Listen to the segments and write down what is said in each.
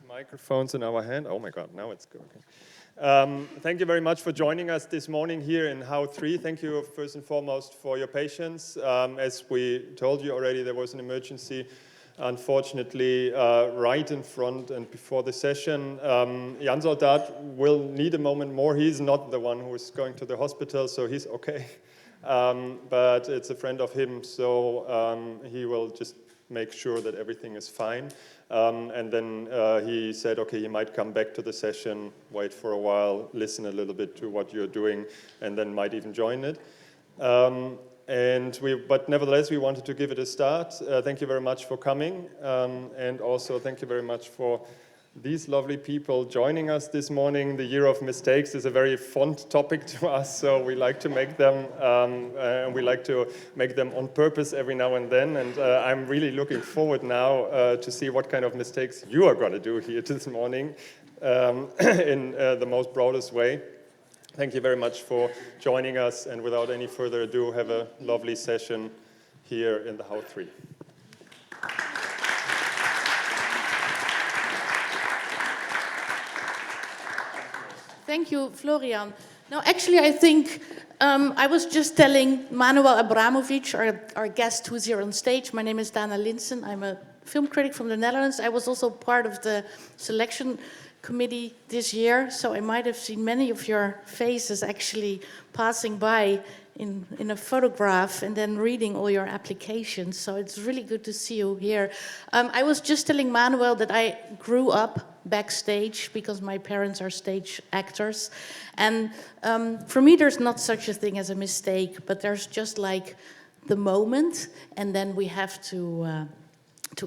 Microphones in our hand. Oh my God, now it's good. Thank you very much for joining us this morning here in How 3. Thank you first and foremost for your patience. As we told you already, there was an emergency, unfortunately, right in front and before the session. Jan Soldat will need a moment more. He's not the one who is going to the hospital, so he's okay. But it's a friend of him, so he will just make sure that everything is fine. And then he said, okay, he might come back to the session, wait for a while, listen a little bit to what you're doing, and then might even join it. But nevertheless, we wanted to give it a start. Thank you very much for coming. And also thank you very much for these lovely people joining us this morning. The Year of Mistakes is a very fond topic to us, so we like to make them, on purpose every now and then. And I'm really looking forward now to see what kind of mistakes you are going to do here this morning in the most broadest way. Thank you very much for joining us, and without any further ado, have a lovely session here in the How 3. Thank you, Florian. No, actually, I think I was just telling Manuel Abramovich, our guest who's here on stage. My name is Dana Linssen. I'm a film critic from the Netherlands. I was also part of the selection committee this year, so I might have seen many of your faces actually passing by in a photograph and then reading all your applications. So it's really good to see you here. I was just telling Manuel that I grew up backstage because my parents are stage actors. And for me, there's not such a thing as a mistake, but there's just like the moment, and then we have to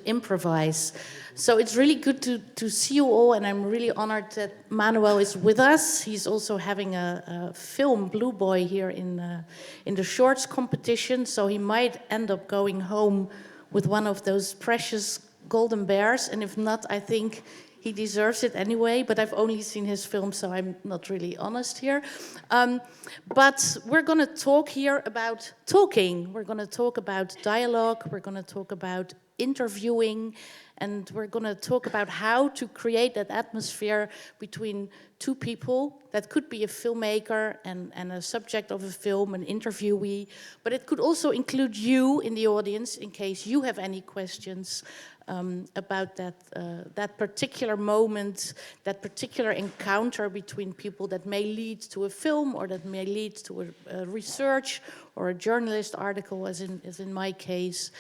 improvise. So it's really good to see you all, and I'm really honored that Manuel is with us. He's also having a film, Blue Boy, here in the shorts competition, so he might end up going home with one of those precious golden bears, and if not, I think he deserves it anyway, but I've only seen his film, so I'm not really honest here. But we're going to talk here about talking. We're going to talk about dialogue. We're going to talk about interviewing. And we're going to talk about how to create that atmosphere between two people. That could be a filmmaker and a subject of a film, an interviewee. But it could also include you in the audience in case you have any questions about that particular moment, that particular encounter between people that may lead to a film or that may lead to a research or a journalist article, as in my case.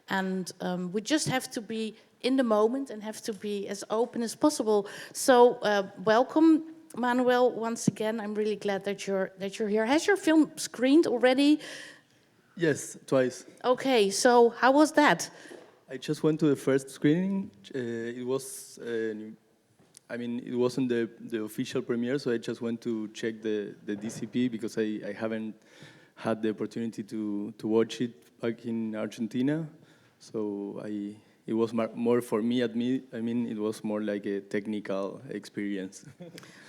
And we just have to be in the moment and have to be as open as possible. So welcome, Manuel, once again. I'm really glad that you're here. Has your film screened already? Yes, twice. Okay, so how was that? I just went to the first screening. It was, it wasn't the official premiere, so I just went to check the DCP because I haven't had the opportunity to watch it back in Argentina. So it was more for me. It was more like a technical experience.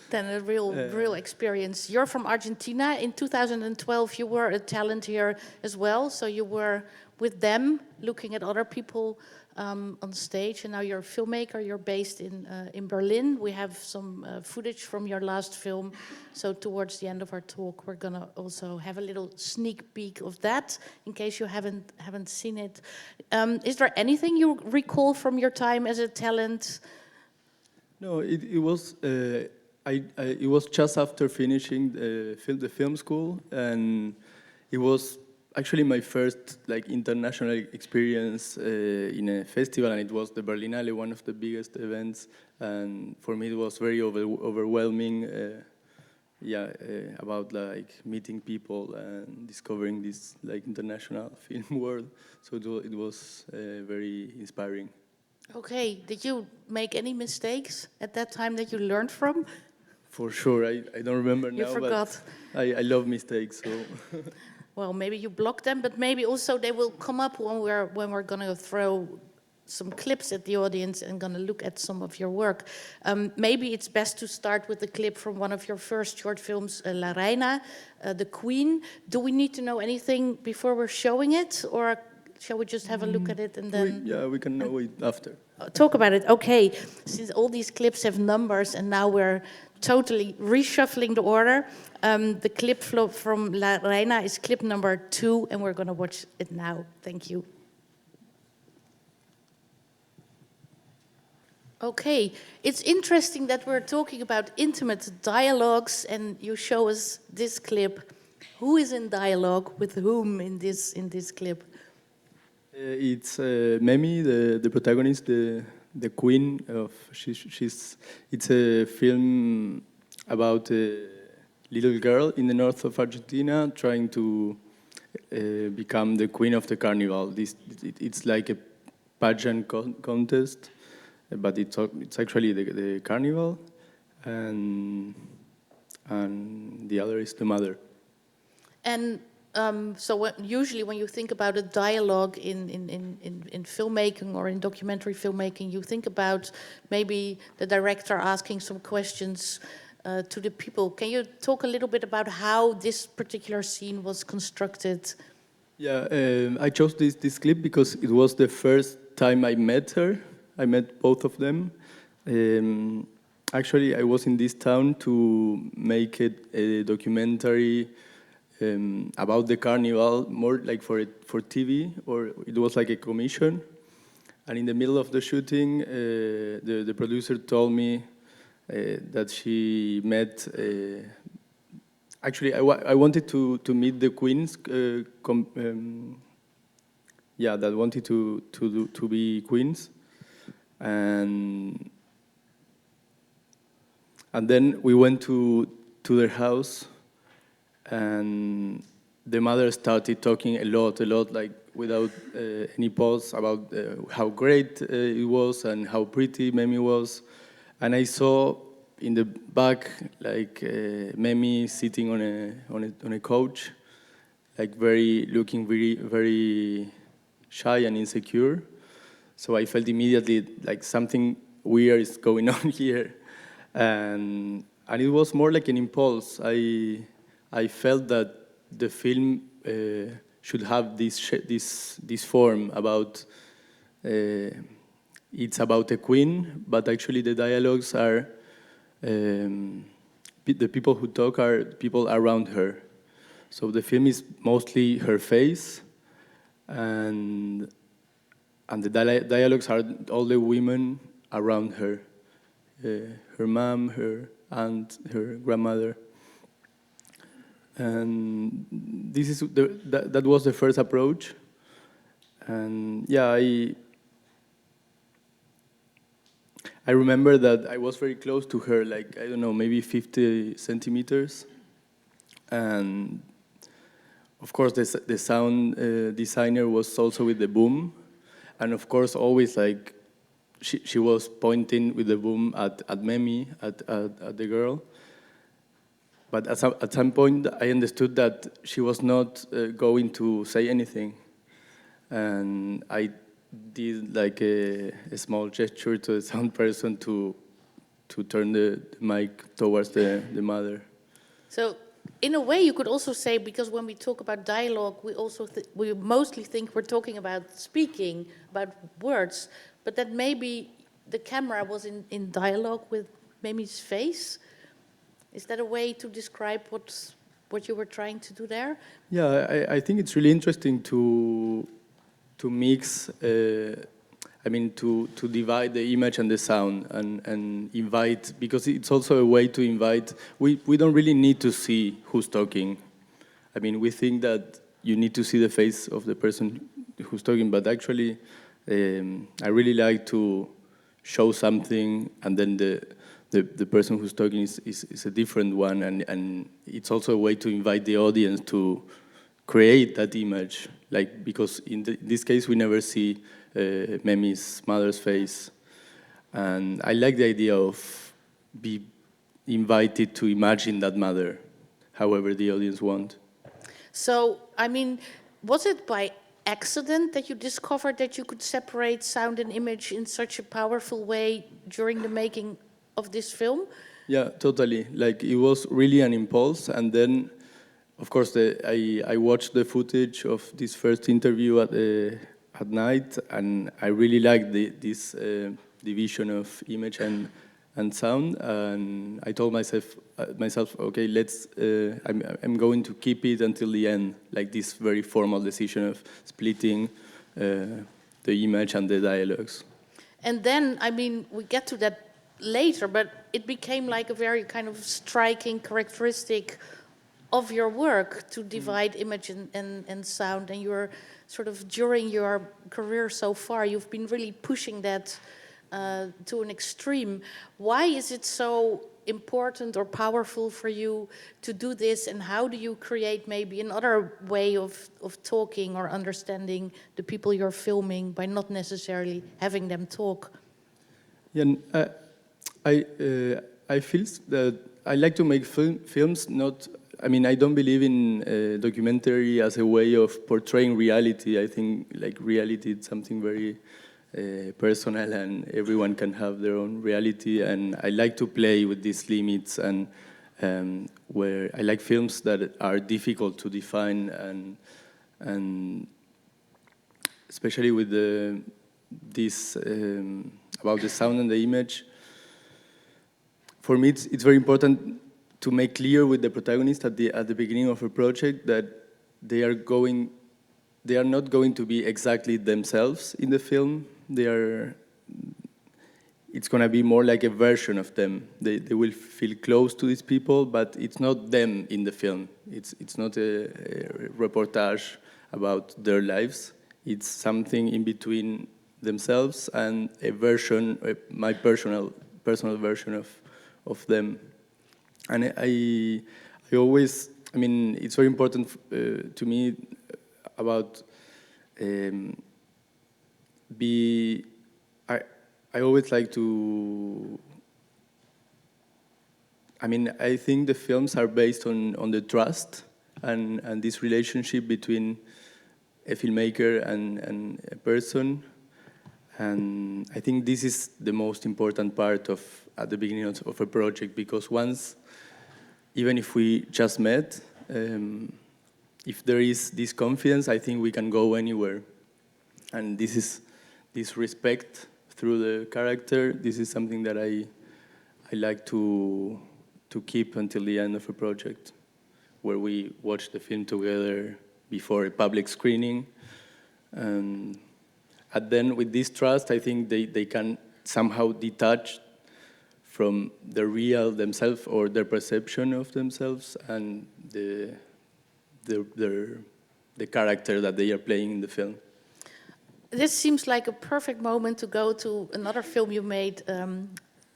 Than a real experience. You're from Argentina. In 2012, you were a talent here as well. So you were with them, looking at other people on stage, and now you're a filmmaker. You're based in Berlin. We have some footage from your last film. So towards the end of our talk, we're gonna also have a little sneak peek of that, in case you haven't seen it. Is there anything you recall from your time as a talent? No, it was. It was just after finishing the film school, and it was actually my first international experience in a festival, and it was the Berlinale, one of the biggest events. And for me, it was very overwhelming. About meeting people and discovering this international film world. So it was very inspiring. Okay, did you make any mistakes at that time that you learned from? For sure, I don't remember now. You forgot. But I love mistakes, so. Well, maybe you blocked them, but maybe also they will come up when we're going to throw some clips at the audience and going to look at some of your work. Maybe it's best to start with the clip from one of your first short films, La Reina, The Queen. Do we need to know anything before we're showing it, or shall we just have a look at it and then... We can know it after. talk about it. Okay, since all these clips have numbers and now we're totally reshuffling the order, the clip from La Reina is clip number 2 and we're going to watch it now. Thank you. Okay, it's interesting that we're talking about intimate dialogues and you show us this clip. Who is in dialogue with whom in this clip? It's Memi, the protagonist, the queen of it's a film about a little girl in the north of Argentina trying to become the queen of the carnival. It's like a pageant contest, but it's actually the carnival, and the other is the mother. And so usually when you think about a dialogue in filmmaking or in documentary filmmaking, you think about maybe the director asking some questions to the people. Can you talk a little bit about how this particular scene was constructed? Yeah, I chose this clip because it was the first time I met her. I met both of them. Actually, I was in this town to make a documentary about the carnival, more like for TV, or it was like a commission. And in the middle of the shooting, the producer told me that she met. Actually, I wanted to meet the queens. That wanted to be queens, and then we went to their house. And the mother started talking a lot, like without any pause, about how great it was and how pretty Memi was. And I saw in the back, like Memi sitting on a couch, like looking very shy and insecure. So I felt immediately like something weird is going on here, and it was more like an impulse. I felt that the film should have this form about it's about a queen, but actually the dialogues are the people who talk are people around her. So the film is mostly her face, and the dialogues are all the women around her, her mom, her aunt, her grandmother. And this is that was the first approach, and yeah, I remember that I was very close to her, like I don't know, maybe 50 centimeters, and of course the sound designer was also with the boom, and of course always like she was pointing with the boom at Memi, at the girl. But at some point, I understood that she was not going to say anything. And I did like a small gesture to the sound person to turn the mic towards the mother. So in a way, you could also say, because when we talk about dialogue, we mostly think we're talking about speaking, about words, but that maybe the camera was in dialogue with Memi's face. Is that a way to describe what you were trying to do there? Yeah, I think it's really interesting to mix. To divide the image and the sound and invite, because it's also a way to invite. We don't really need to see who's talking. I mean, we think that you need to see the face of the person who's talking, but actually, I really like to show something, and then the person who's talking is a different one, and it's also a way to invite the audience to create that image, like, because in this case we never see Memi's mother's face, and I like the idea of be invited to imagine that mother, however the audience want. So, I mean, was it by accident that you discovered that you could separate sound and image in such a powerful way during the making of this film? Yeah, totally. Like, it was really an impulse, and then, of course, I watched the footage of this first interview at at night, and I really like this division of image and sound. And I told myself, okay, I'm going to keep it until the end, like this very formal decision of splitting the image and the dialogues. And then, I mean, we get to that later, but it became like a very kind of striking characteristic of your work to divide image and sound. And you're sort of, during your career so far, you've been really pushing that to an extreme. Why is it so important or powerful for you to do this, and how do you create maybe another way of talking or understanding the people you're filming by not necessarily having them talk? Yeah, I feel that I like to make films. I mean, I don't believe in documentary as a way of portraying reality. I think like reality is something very personal, and everyone can have their own reality. And I like to play with these limits, and where I like films that are difficult to define, and especially with this about the sound and the image. For me, it's very important to make clear with the protagonist at the beginning of a project that they are not going to be exactly themselves in the film. It's going to be more like a version of them. They will feel close to these people, but it's not them in the film. It's not a reportage about their lives. It's something in between themselves and a version, my personal version of them. And I always, I mean, it's very important to me about I always like to, I mean, I think the films are based on the trust and this relationship between a filmmaker and a person. And I think this is the most important part at the beginning of a project, because once, even if we just met, if there is this confidence, I think we can go anywhere. And this respect through the character, this is something that I like to keep until the end of a project, where we watch the film together before a public screening. And then with this trust, I think they can somehow detach from the real themselves or their perception of themselves and the character that they are playing in the film. This seems like a perfect moment to go to another film you made,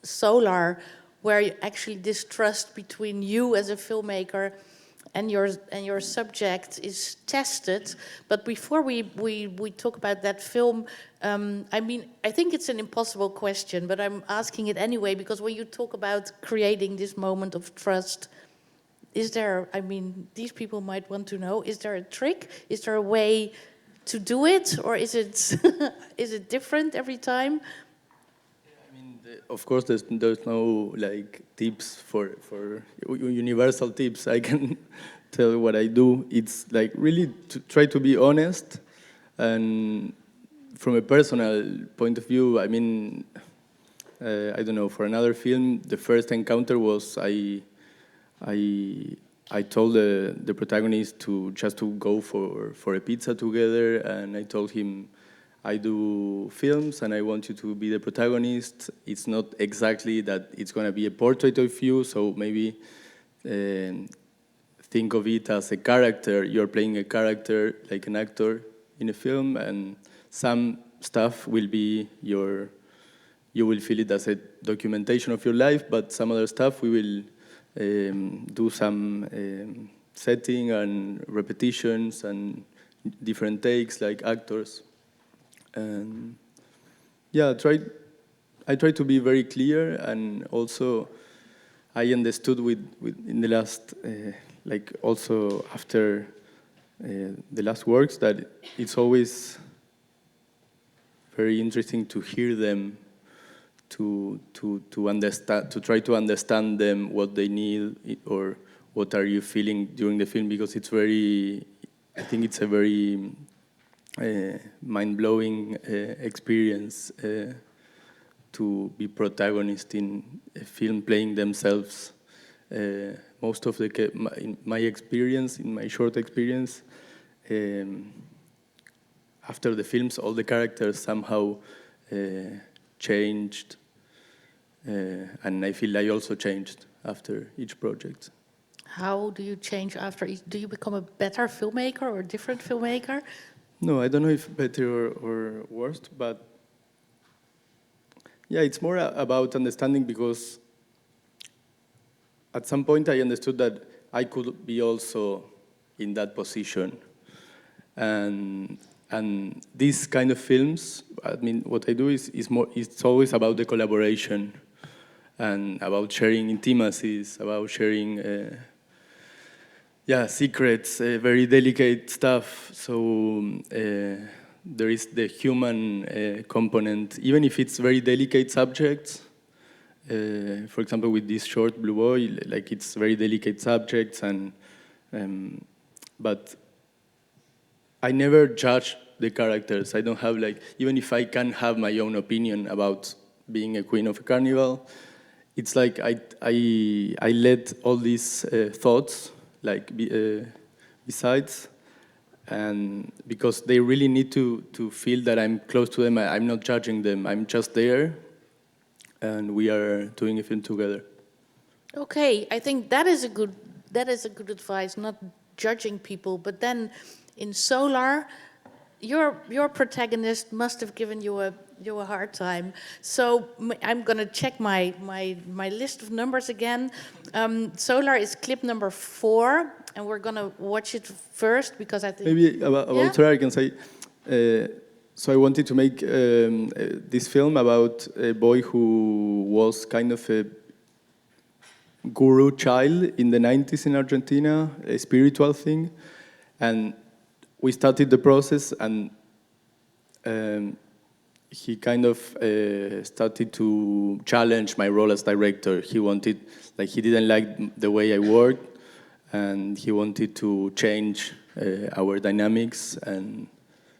Solar, where actually this trust between you as a filmmaker and your subject is tested. But before we talk about that film, I mean, I think it's an impossible question, but I'm asking it anyway, because when you talk about creating this moment of trust, is there, I mean, these people might want to know, is there a trick? Is there a way to do it, or is it is it different every time? I mean, of course, there's no like tips for universal tips. I can tell you what I do. It's like really to try to be honest, and from a personal point of view, I mean, I don't know. For another film, the first encounter was I told the protagonist to go for a pizza together, and I told him, I do films and I want you to be the protagonist. It's not exactly that it's going to be a portrait of you, so maybe think of it as a character. You're playing a character like an actor in a film, and some stuff will be you will feel it as a documentation of your life, but some other stuff we will do some setting and repetitions and different takes like actors. And yeah, I try to be very clear, and also I understood with in the last like also after the last works that it's always very interesting to hear them, to understand, to try to understand them, what they need or what are you feeling during the film, because it's very, I think it's a very mind-blowing experience to be protagonist in a film playing themselves. Most of in my experience, in my short experience, after the films, all the characters somehow changed, and I feel I also changed after each project. How do you change after each? Do you become a better filmmaker or a different filmmaker? No, I don't know if better or worse, but yeah, it's more about understanding, because at some point I understood that I could be also in that position. And these kind of films, I mean, what I do is it's always about the collaboration and about sharing intimacies, about sharing secrets, very delicate stuff. So there is the human component, even if it's very delicate subjects. For example, with this short Blue Boy, like it's very delicate subjects, and but I never judge the characters. I don't have even if I can have my own opinion about being a queen of a carnival, it's like I let all these thoughts besides, and because they really need to feel that I'm close to them. I'm not judging them. I'm just there, and we are doing a film together. Okay, I think that is a good advice. Not judging people, but then in Solar, your protagonist must have given you a hard time. So I'm gonna check my list of numbers again. Solar is clip number 4, and we're gonna watch it first because I think maybe about her I can say. So I wanted to make this film about a boy who was kind of a guru child in the 90s in Argentina, a spiritual thing, and we started the process, and he kind of started to challenge my role as director. He wanted, he didn't like the way I worked, and he wanted to change our dynamics, and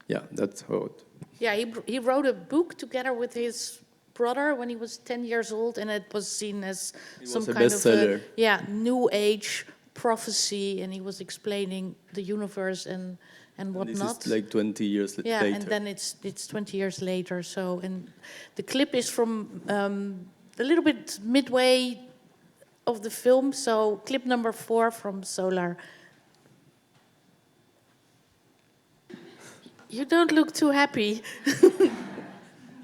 yeah, that's how it. Yeah, he wrote a book together with his brother when he was 10 years old, and it was seen as some kind bestseller. of new age prophecy, and he was explaining the universe and whatnot. This is 20 years later. Yeah, and then it's 20 years later. So, and the clip is from a little bit midway of the film. So, clip number 4 from Solar. You don't look too happy.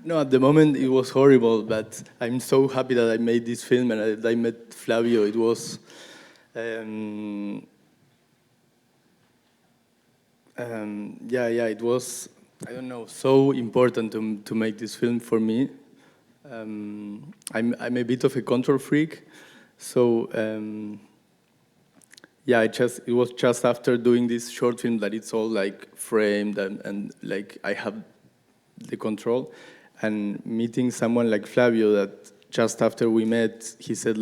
No, at the moment it was horrible, but I'm so happy that I made this film and I met Flavio. It was. It was, I don't know, so important to make this film for me. I'm a bit of a control freak, so it was just after doing this short film that it's all framed and I have the control, and meeting someone like Flavio that just after we met, he said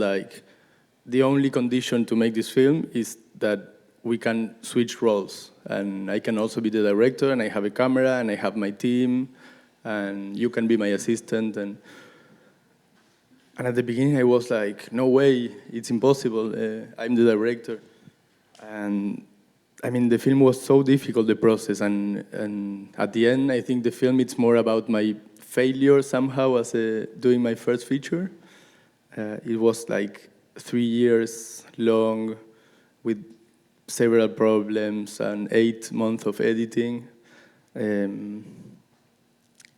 the only condition to make this film is that we can switch roles, and I can also be the director, and I have a camera, and I have my team, and you can be my assistant. And at the beginning, I was like, no way, it's impossible. I'm the director. And I mean, the film was so difficult, the process, and at the end, I think the film, it's more about my failure somehow as doing my first feature. It was 3 years long with several problems and 8 months of editing. I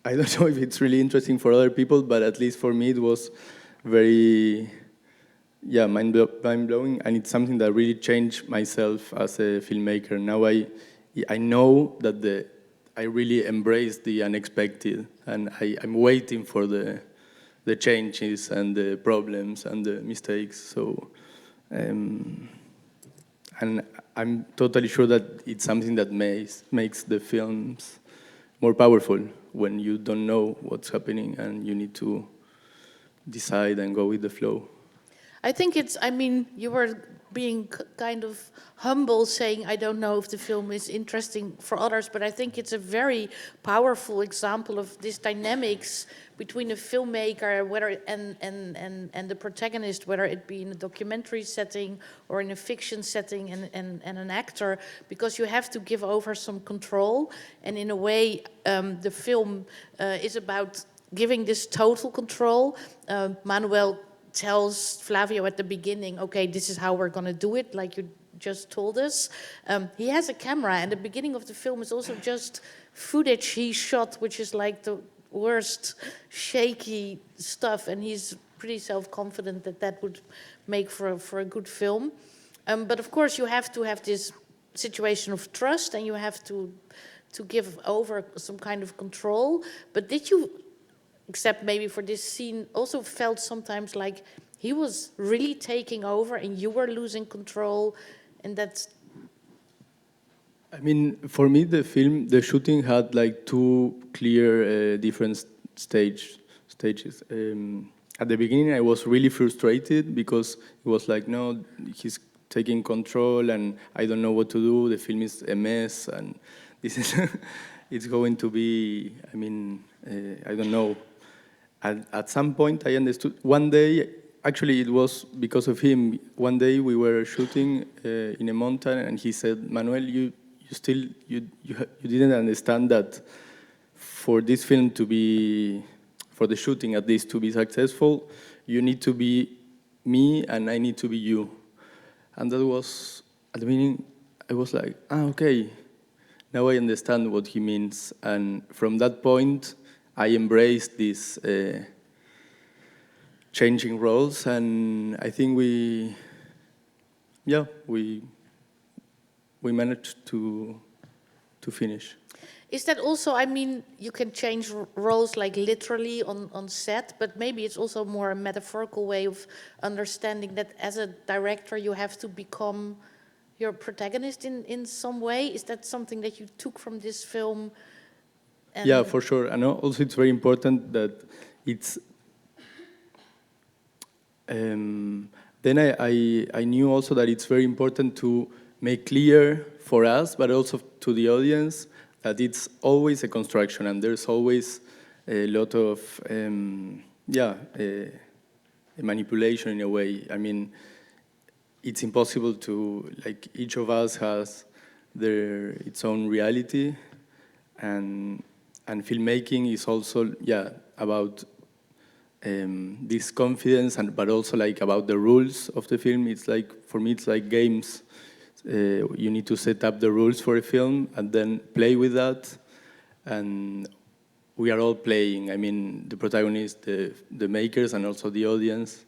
don't know if it's really interesting for other people, but at least for me it was very mind-blowing, and it's something that really changed myself as a filmmaker. Now I know that I really embrace the unexpected, and I'm waiting for the changes and the problems and the mistakes. So, and I'm totally sure that it's something that makes the films more powerful when you don't know what's happening and you need to decide and go with the flow. I think you were being kind of humble saying, I don't know if the film is interesting for others, but I think it's a very powerful example of this dynamics between a filmmaker and the protagonist, whether it be in a documentary setting or in a fiction setting, and an actor, because you have to give over some control. And in a way, the film is about giving this total control. Manuel tells Flavio at the beginning, okay, this is how we're going to do it, like you just told us. He has a camera, and the beginning of the film is also just footage he shot, which is like the worst shaky stuff, and he's pretty self-confident that would make for a good film. But of course, you have to have this situation of trust, and you have to give over some kind of control. But did you, except maybe for this scene, also felt sometimes like he was really taking over and you were losing control, and that's... I mean, for me, the shooting had like two clear different stages. At the beginning, I was really frustrated because it was like, no, he's taking control and I don't know what to do. The film is a mess and this is, it's going to be, I mean, I don't know. At some point, I understood. One day, actually, it was because of him. One day, we were shooting in a mountain, and he said, "Manuel, you didn't understand that for this film to be, for the shooting at least to be successful, you need to be me, and I need to be you." And that was at the beginning. I was like, okay, now I understand what he means. And from that point, I embraced this changing roles, and I think we managed to finish. Is that also, I mean, you can change roles like literally on set, but maybe it's also more a metaphorical way of understanding that as a director you have to become your protagonist in some way. Is that something that you took from this film? Yeah, for sure. And also it's very important that it's... then I knew also that it's very important to make clear for us, but also to the audience, that it's always a construction and there's always a lot of, a manipulation in a way. I mean, it's impossible to, like, each of us has its own reality, and filmmaking is also, about this confidence, but also like about the rules of the film. It's like, for me, it's like games. You need to set up the rules for a film and then play with that. And we are all playing. I mean, the protagonists, the makers, and also the audience.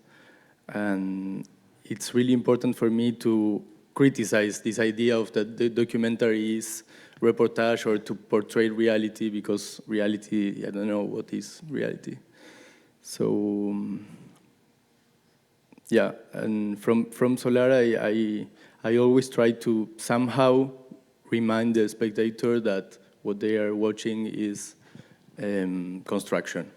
And it's really important for me to criticize this idea of that the documentary is reportage or to portray reality, because reality, I don't know what is reality. So, and from Solar, I always try to somehow remind the spectator that what they are watching is construction.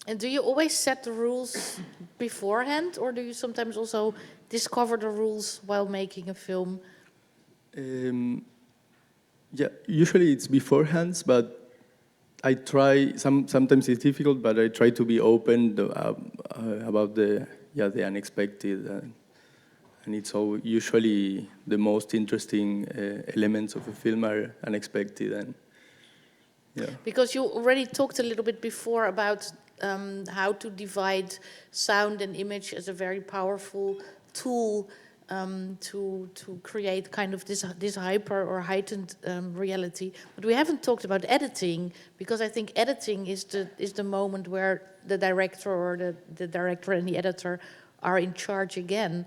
And do you always set the rules beforehand, or do you sometimes also discover the rules while making a film? Usually it's beforehand, but I try, sometimes it's difficult, but I try to be open about the unexpected, and it's all usually the most interesting elements of a film are unexpected, and Because you already talked a little bit before about how to divide sound and image as a very powerful tool to create kind of this hyper or heightened reality. But we haven't talked about editing, because I think editing is the moment where the director or the director and the editor are in charge again.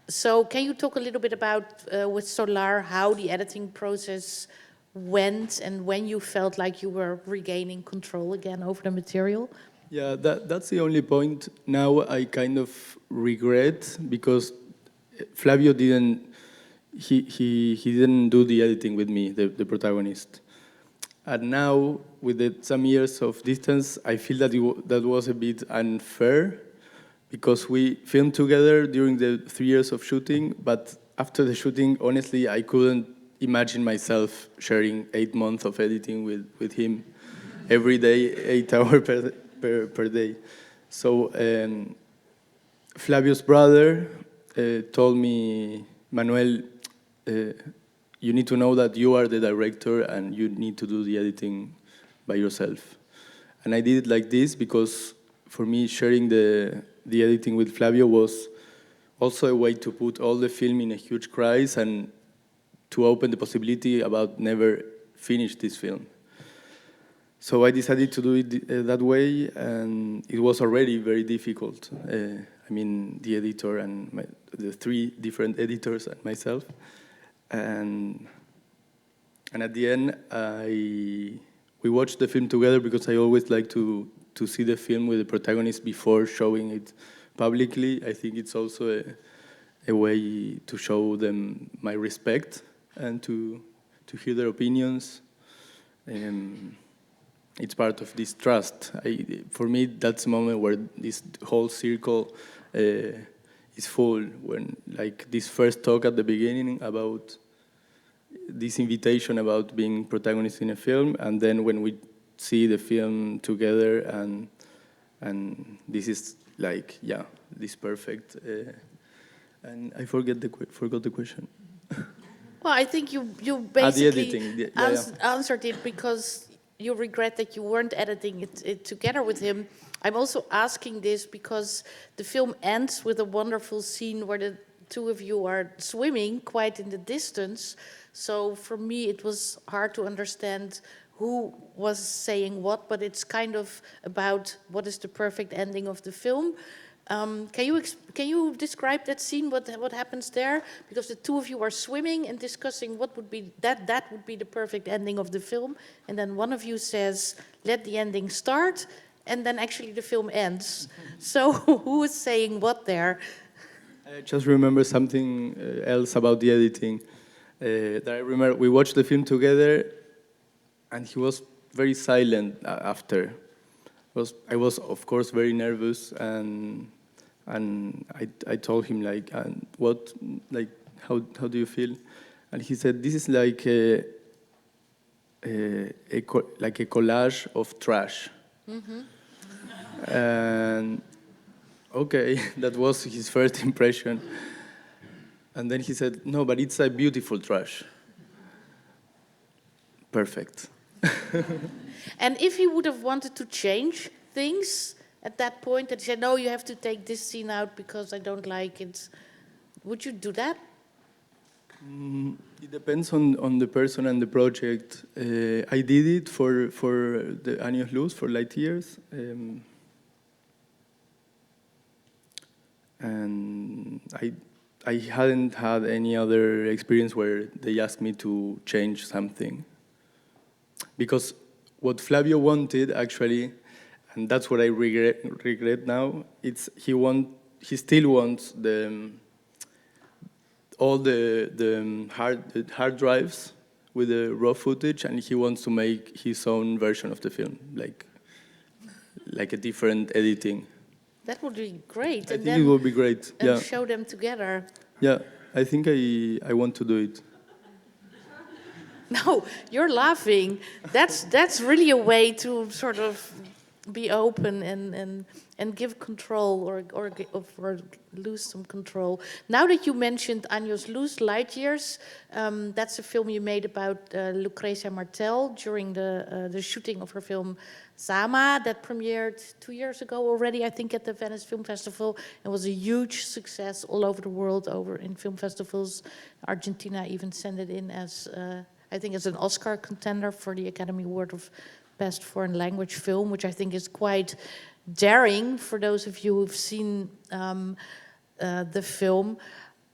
So can you talk a little bit about, with Solar, how the editing process went and when you felt like you were regaining control again over the material? Yeah, that's the only point now I kind of regret, because Flavio didn't do the editing with me, the protagonist. And now, with some years of distance, I feel that that was a bit unfair, because we filmed together during the 3 years of shooting, but after the shooting, honestly, I couldn't imagine myself sharing 8 months of editing with him every day, 8 hours per day. So Flavio's brother told me, Manuel, you need to know that you are the director and you need to do the editing by yourself. And I did it like this because for me, sharing the editing with Flavio was also a way to put all the film in a huge crisis and to open the possibility about never finish this film. So I decided to do it that way, and it was already very difficult. I mean, the editor and the 3 different editors and myself. And at the end, we watched the film together because I always like to see the film with the protagonist before showing it publicly. I think it's also a way to show them my respect and to hear their opinions. It's part of this trust. For me, that's the moment where this whole circle is full, when like this first talk at the beginning about this invitation about being protagonist in a film, and then when we see the film together, and this is like, yeah, this perfect. And I forgot the question. Well, I think you basically the editing, answered it because you regret that you weren't editing it together with him. I'm also asking this because the film ends with a wonderful scene where the 2 of you are swimming quite in the distance. So for me, it was hard to understand who was saying what, but it's kind of about what is the perfect ending of the film. Can you describe that scene? What happens there? Because the 2 of you are swimming and discussing what would be that would be the perfect ending of the film, and then one of you says, "Let the ending start," and then actually the film ends. So who is saying what there? I just remember something else about the editing. That I remember we watched the film together, and he was very silent after. I was of course very nervous, and I told him like, how do you feel? And he said, this is like a collage of trash. Mm-hmm. And okay, that was his first impression. And then he said, no, but it's a beautiful trash. Perfect. And if he would have wanted to change things at that point, that he said, no, you have to take this scene out because I don't like it, would you do that? It depends on the person and the project. I did it for the Años Luz, for Light Years. And I hadn't had any other experience where they asked me to change something. Because what Flavio wanted, actually, and that's what I regret now, it's he still wants all the hard drives with the raw footage, and he wants to make his own version of the film, like a different editing. That would be great. I think it would be great. And show them together. Yeah, I think I want to do it. No, you're laughing. That's really a way to sort of be open and give control or lose some control. Now that you mentioned Años Luz, Light Years, that's a film you made about Lucrecia Martel during the shooting of her film Zama, that premiered 2 years ago already, I think, at the Venice Film Festival, and was a huge success all over the world, over in film festivals. Argentina even sent it in as, I think, as an Oscar contender for the Academy Award of Best Foreign Language Film, which I think is quite daring for those of you who've seen the film.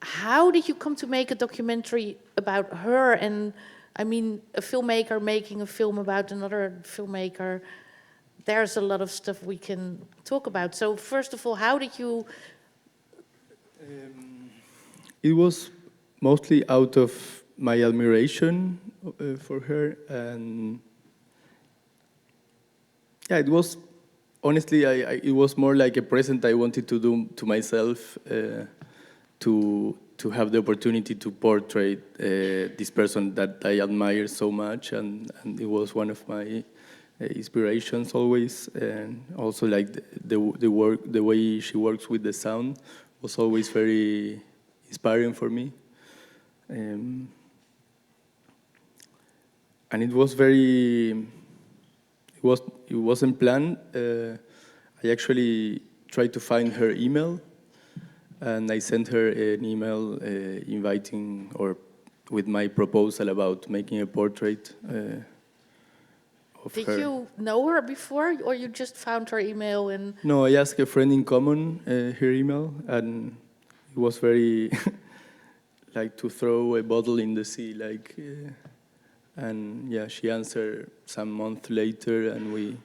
How did you come to make a documentary about her? And I mean, a filmmaker making a film about another filmmaker, there's a lot of stuff we can talk about. So first of all, how did you... It was mostly out of my admiration for her, and yeah, it was honestly, it was more like a present I wanted to do to myself, to have the opportunity to portray this person that I admire so much, and it was one of my inspirations always, and also like the way she works with the sound was always very inspiring for me. And it was it wasn't planned. I actually tried to find her email, and I sent her an email inviting, or with my proposal about making a portrait of her. Did you know her before, or you just found her email and? No, I asked a friend in common her email, and it was very like to throw a bottle in the sea, like. And yeah, she answered some month later, and we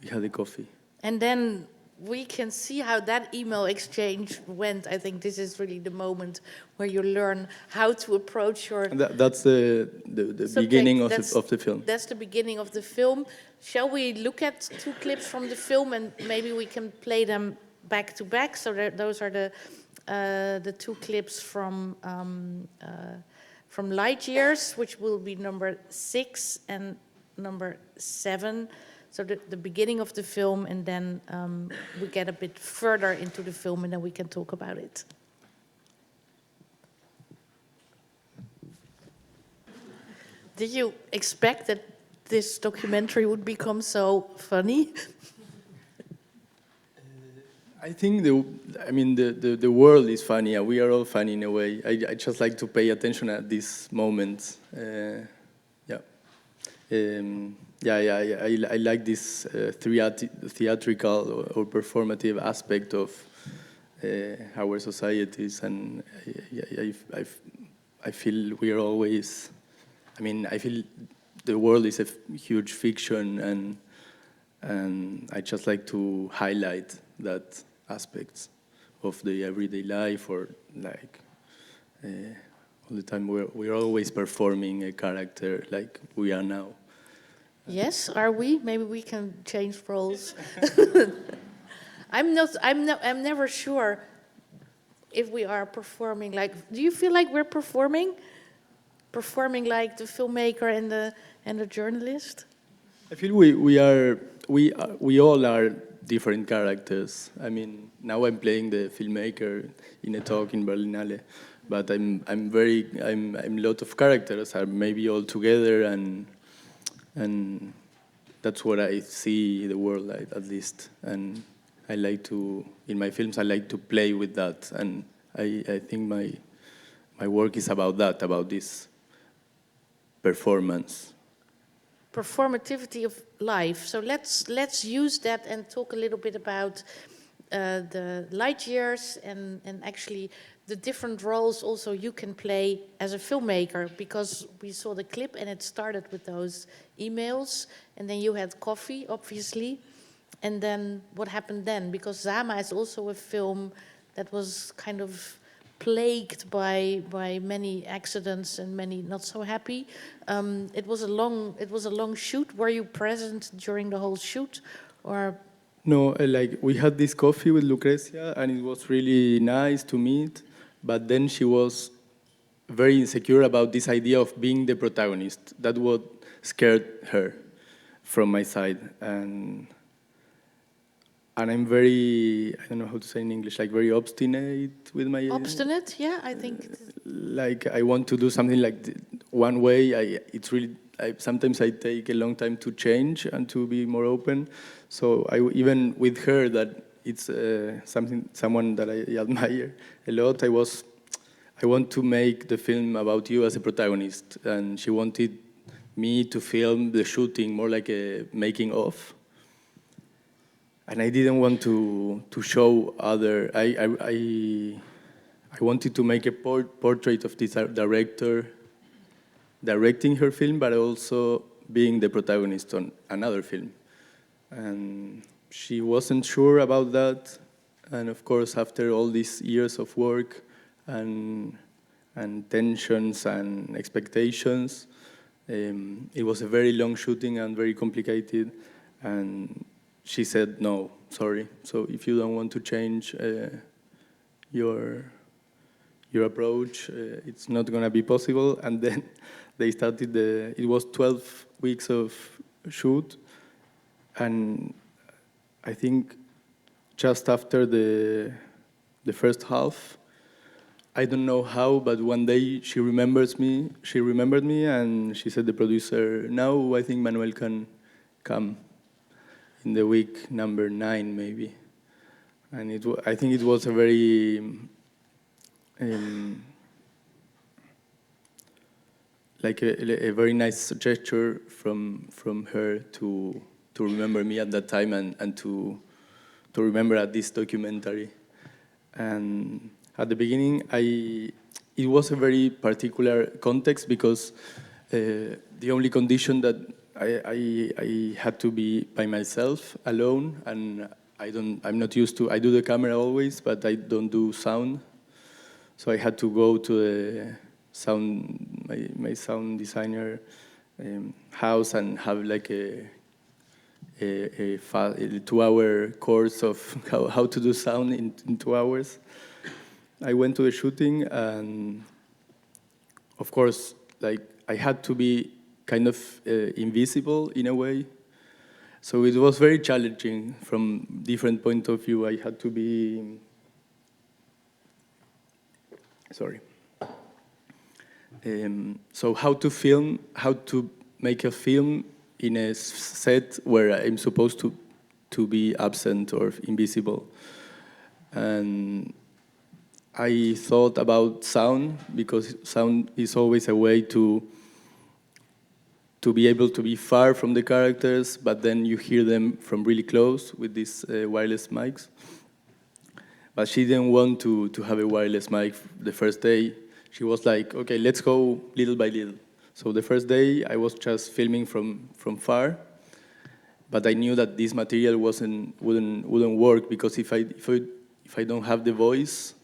had a coffee. And then we can see how that email exchange went. I think this is really the moment where you learn how to approach your. That's the beginning of the film. That's the beginning of the film. Shall we look at 2 clips from the film, and maybe we can play them back to back? So those are the 2 clips from Light Years, which will be number 6 and number 7. So the beginning of the film, and then we get a bit further into the film, and then we can talk about it. Did you expect that this documentary would become so funny? I think the world is funny. We are all funny in a way. I just like to pay attention at these moments. I like this theatrical or performative aspect of our societies, and I feel we are always. I feel the world is a huge fiction, and I just like to highlight that aspects of the everyday life, or like all the time we're always performing a character like we are now. Yes, are we? Maybe we can change roles. I'm never sure if we are performing like. Do you feel like we're performing like the filmmaker and the journalist? I feel we all are different characters. Now I'm playing the filmmaker in a talk in Berlinale, but I'm a lot of characters are maybe all together, and that's what I see the world like, at least. And I like to, in my films, I like to play with that, and I think my work is about that, about this performance. Performativity of life. So let's use that and talk a little bit about the Light Years and actually the different roles also you can play as a filmmaker, because we saw the clip and it started with those emails, and then you had coffee, obviously, and then what happened then? Because Zama is also a film that was kind of plagued by many accidents and many not so happy. It was a long shoot. Were you present during the whole shoot, or? No, like we had this coffee with Lucrecia, and it was really nice to meet. But then she was very insecure about this idea of being the protagonist. That's what scared her from my side, and I'm very, I don't know how to say in English, like very obstinate with my... Obstinate, yeah, I think. Like I want to do something like one way. Sometimes I take a long time to change and to be more open. So even with her, that it's someone that I admire a lot. I want to make the film about you as a protagonist, and she wanted me to film the shooting more like a making of. And I didn't want to show other. I wanted to make a portrait of this director directing her film, but also being the protagonist on another film. And she wasn't sure about that. And of course, after all these years of work and tensions and expectations, it was a very long shooting and very complicated. And she said, no, sorry. So if you don't want to change your approach, it's not going to be possible. And then they started it was 12 weeks of shoot. And I think just after the first half, I don't know how, but one day she remembered me, and she said, the producer, now I think Manuel can come in the week number 9, maybe. And I think it was a very like a very nice gesture from her to remember me at that time and to remember at this documentary. And at the beginning, it was a very particular context because the only condition that I had to be by myself, alone, and I'm not used to. I do the camera always, but I don't do sound. So I had to go to the my sound designer house and have like a 2-hour course of how to do sound in 2 hours. I went to the shooting, and of course, like I had to be kind of invisible in a way. So it was very challenging from different point of view. I had to be, sorry. So how to make a film in a set where I'm supposed to be absent or invisible. And I thought about sound, because sound is always a way to be able to be far from the characters, but then you hear them from really close with these wireless mics. But she didn't want to have a wireless mic the first day. She was like, okay, let's go little by little. So the first day I was just filming from far, but I knew that this material wouldn't work, because if I don't have the voice,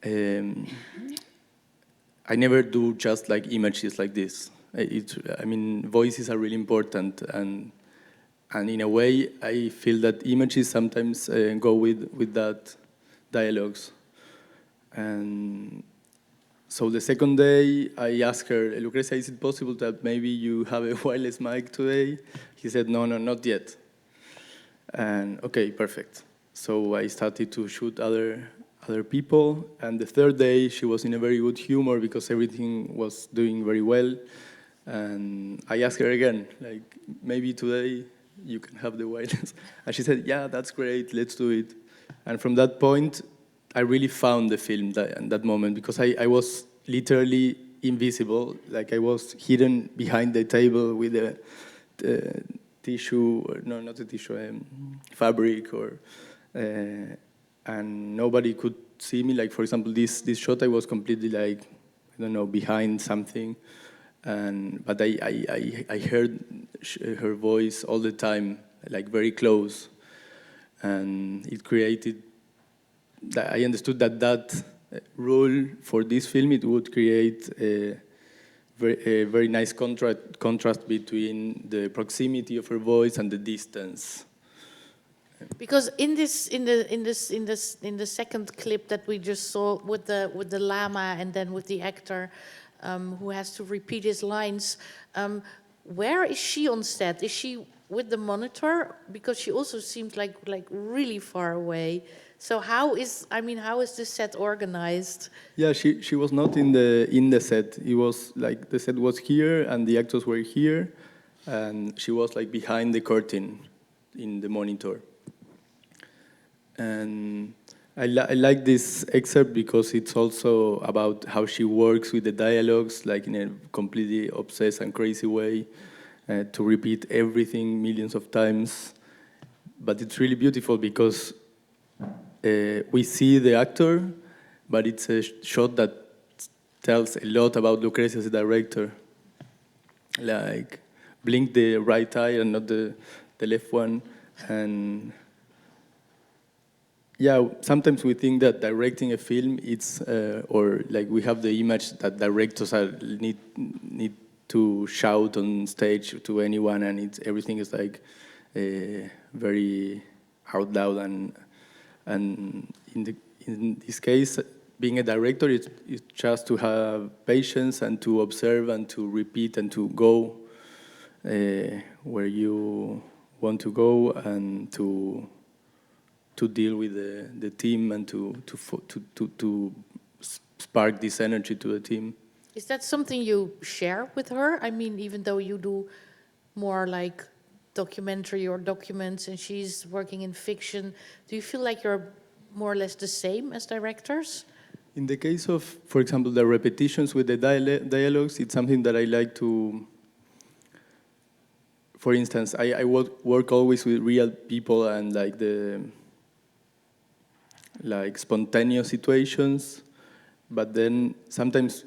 I never do just like images like this. I mean, voices are really important, and in a way, I feel that images sometimes go with that dialogues. And so the second day, I asked her, Lucrecia, is it possible that maybe you have a wireless mic today? He said, no, not yet. And okay, perfect. So I started to shoot other people, and the third day she was in a very good humor because everything was doing very well. And I asked her again, like, maybe today you can have the wireless. And she said, yeah, that's great, let's do it. And from that point, I really found the film in that moment, because I was literally invisible, like I was hidden behind the table with a tissue, or no, not a tissue, fabric, and nobody could see me. Like, for example, this shot, I was completely like, I don't know, behind something. But I heard her voice all the time, like very close, and it created. I understood that rule for this film, it would create a very nice contrast between the proximity of her voice and the distance. Because in the second clip that we just saw with the llama and then with the actor who has to repeat his lines, where is she on set? Is she with the monitor? Because she also seemed like really far away. So how is the set organized? Yeah, she was not in the set. It was like the set was here and the actors were here, and she was like behind the curtain in the monitor. And I like this excerpt because it's also about how she works with the dialogues, like in a completely obsessed and crazy way, to repeat everything millions of times. But it's really beautiful because we see the actor, but it's a shot that tells a lot about Lucrecia as a director. Like, blink the right eye and not the left one. And yeah, sometimes we think that directing a film, it's or like we have the image that directors need to shout on stage to anyone, and everything is like very out loud, and in this case, being a director, it's just to have patience and to observe and to repeat and to go where you want to go, and to deal with the team, and to spark this energy to the team. Is that something you share with her? I mean, even though you do more like documentary or documents and she's working in fiction, do you feel like you're more or less the same as directors? In the case of, for example, the repetitions with the dialogues, it's something that I like to... For instance, I work always with real people and like spontaneous situations, but then sometimes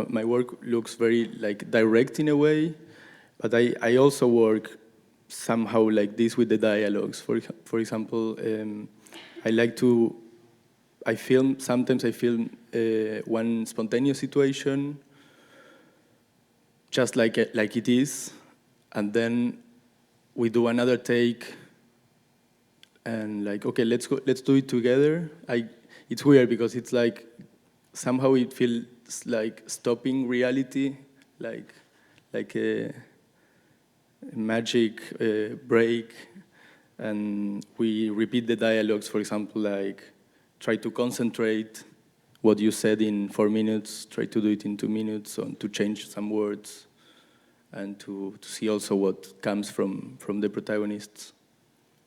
my work looks very like direct in a way, but I also work somehow like this with the dialogues. For example, sometimes I film one spontaneous situation, just like it is, and then we do another take, and like, okay, let's do it together. It's weird because it's like somehow it feels like stopping reality, like a magic break, and we repeat the dialogues. For example, like try to concentrate what you said in 4 minutes, try to do it in 2 minutes, and to change some words, and to see also what comes from the protagonists.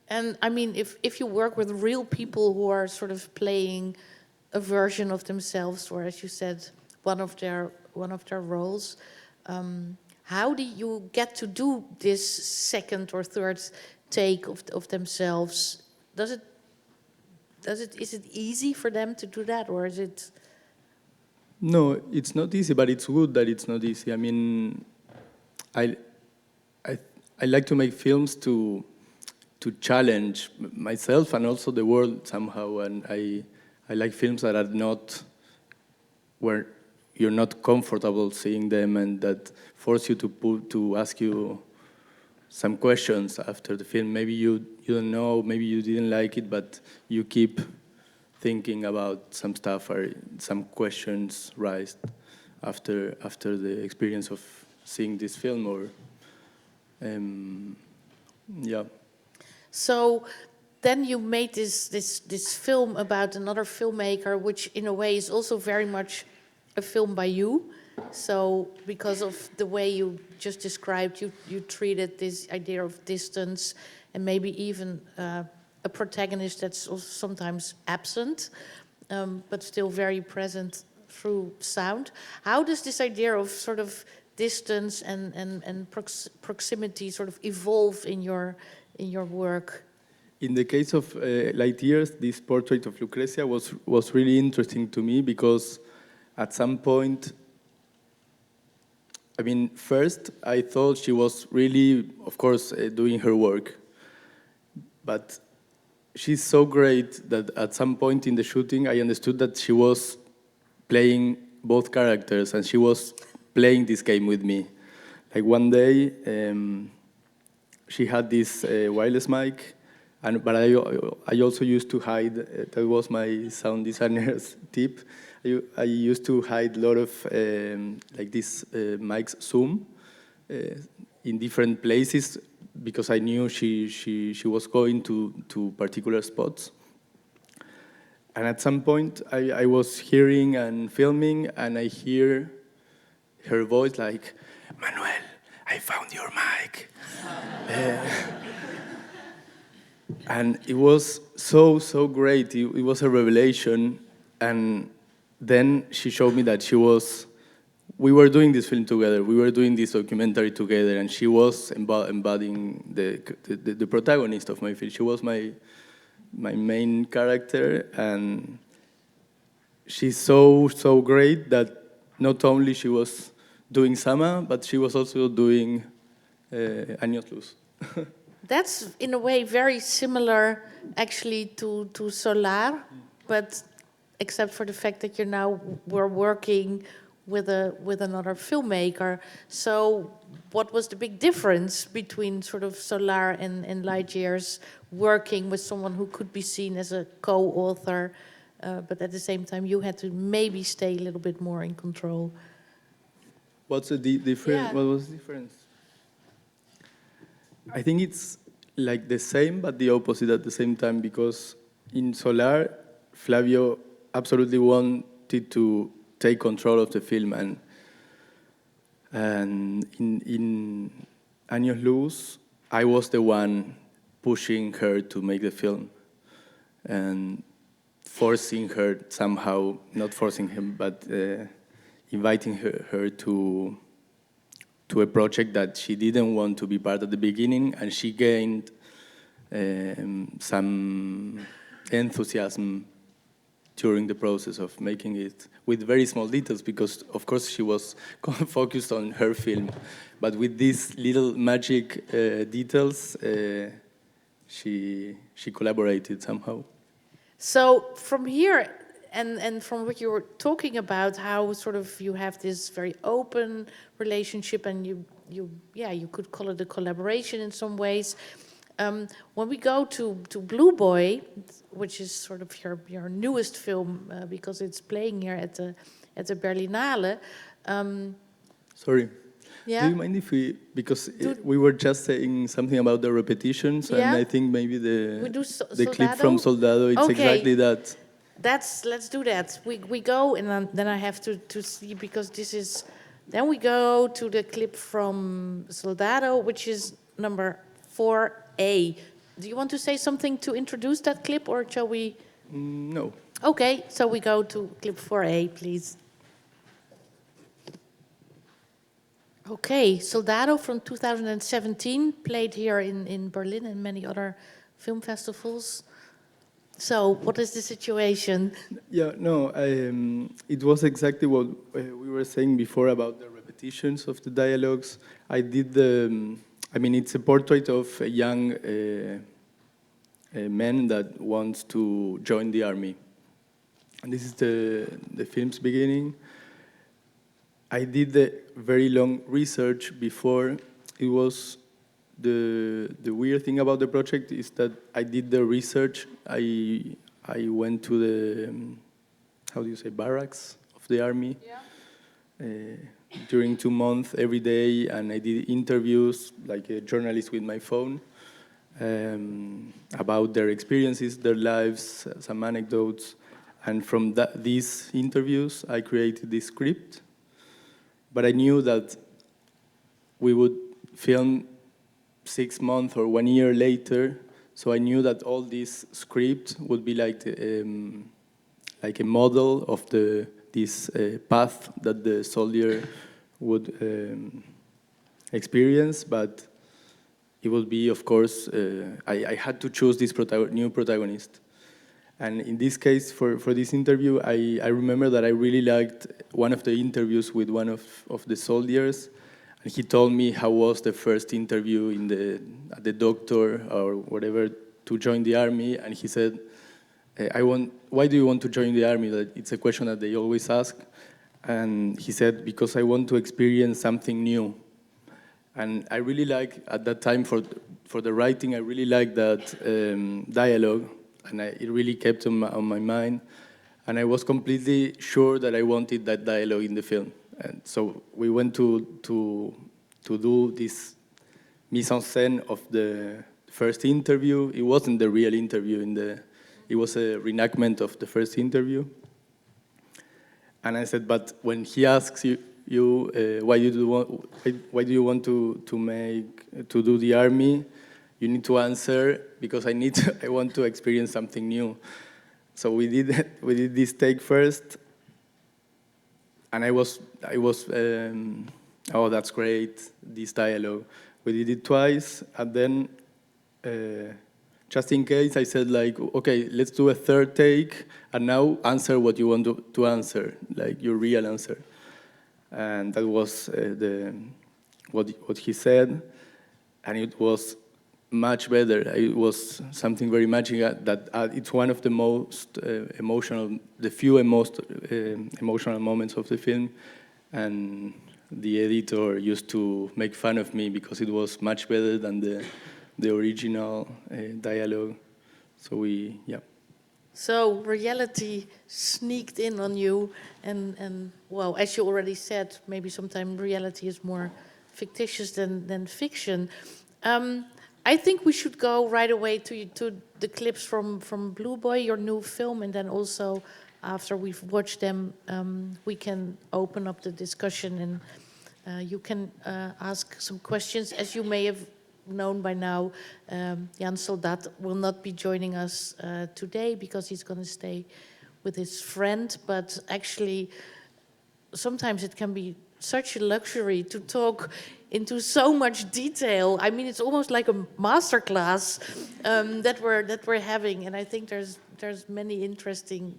And I mean, if you work with real people who are sort of playing a version of themselves, or as you said, one of their roles, how do you get to do this second or third take of themselves? Is it easy for them to do that, or is it? No, it's not easy, but it's good that it's not easy. I mean, I like to make films to challenge myself and also the world somehow, and I like films that are not where you're not comfortable seeing them, and that force you to ask you some questions after the film. Maybe you don't know, maybe you didn't like it, but you keep thinking about some stuff, or some questions raised after the experience of seeing this film, or yeah. So then you made this film about another filmmaker, which in a way is also very much a film by you. So because of the way you just described, you treated this idea of distance and maybe even a protagonist that's also sometimes absent, but still very present through sound. How does this idea of sort of distance and proximity sort of evolve in your work? In the case of Light Years, this portrait of Lucrecia was really interesting to me, because at some point, I mean, first I thought she was really, of course, doing her work, but she's so great that at some point in the shooting I understood that she was playing both characters, and she was playing this game with me. Like one day, she had this wireless mic, but I also used to hide. That was my sound designer's tip. I used to hide a lot of like this mic's zoom in different places, because I knew she was going to particular spots. And at some point, I was hearing and filming, and I hear her voice like, "Manuel, I found your mic." And it was so great. It was a revelation. And then she showed me that we were doing this film together, we were doing this documentary together, and she was embodying the protagonist of my film. She was my main character, and she's so great that not only she was doing Sama, but she was also doing Años Luz. That's in a way very similar actually to Solar, but except for the fact that we're working with another filmmaker. So what was the big difference between sort of Solar and Light Years, working with someone who could be seen as a co-author, but at the same time you had to maybe stay a little bit more in control? What's the difference? Yeah. What was the difference? I think it's like the same, but the opposite at the same time, because in Solar, Flavio absolutely wanted to take control of the film, and in Años Luz, I was the one pushing her to make the film and forcing her somehow, not forcing him, but inviting her to a project that she didn't want to be part at the beginning, and she gained some enthusiasm during the process of making it, with very small details, because of course she was focused on her film, but with these little magic details, she collaborated somehow. So from here, and from what you were talking about, how sort of you have this very open relationship, and you could call it a collaboration in some ways. When we go to Blue Boy, which is sort of your newest film, because it's playing here at the Berlinale. Sorry. Yeah. Do you mind if because we were just saying something about the repetitions, and I think maybe the clip from Soldado, it's exactly that. Let's do that. We go, and then I have to see, because this is. Then we go to the clip from Soldado, which is number 4A. Do you want to say something to introduce that clip, or shall we? No. Okay, so we go to clip 4A, please. Okay, Soldado from 2017, played here in Berlin and many other film festivals. So, what is the situation? Yeah, no, it was exactly what we were saying before about the repetitions of the dialogues. I did it's a portrait of a young man that wants to join the army. And this is the film's beginning. I did the very long research before. It was the weird thing about the project is that I did the research. I went to the barracks of the army during 2 months every day, and I did interviews like a journalist with my phone about their experiences, their lives, some anecdotes, and from these interviews I created this script. But I knew that we would film 6 months or 1 year later, so I knew that all this script would be like a model of this path that the soldier would experience, but it would be, of course, I had to choose this new protagonist. And in this case, for this interview, I remember that I really liked one of the interviews with one of the soldiers, and he told me how was the first interview at the doctor or whatever to join the army, and he said, why do you want to join the army? It's a question that they always ask. And he said, because I want to experience something new. And I really like, at that time, for the writing, I really liked that dialogue, and it really kept on my mind. And I was completely sure that I wanted that dialogue in the film. And so we went to do this mise en scène of the first interview. It wasn't the real interview, it was a reenactment of the first interview. And I said, but when he asks you why do you want to do the army, you need to answer, because I want to experience something new. So we did this take first, and I was oh, that's great, this dialogue. We did it twice, and then just in case, I said, like, okay, let's do a third take, and now answer what you want to answer, like your real answer. And that was what he said, and it was much better. It was something very magic. That it's one of the most emotional, the few and most emotional moments of the film, and the editor used to make fun of me because it was much better than the original dialogue. So So reality sneaked in on you, and well, as you already said, maybe sometimes reality is more fictitious than fiction. I think we should go right away to the clips from Blue Boy, your new film, and then also after we've watched them, we can open up the discussion, and you can ask some questions. As you may have known by now, Jan Soldat will not be joining us today because he's going to stay with his friend, but actually sometimes it can be such a luxury to talk into so much detail. I mean, it's almost like a masterclass that we're having, and I think there's many interesting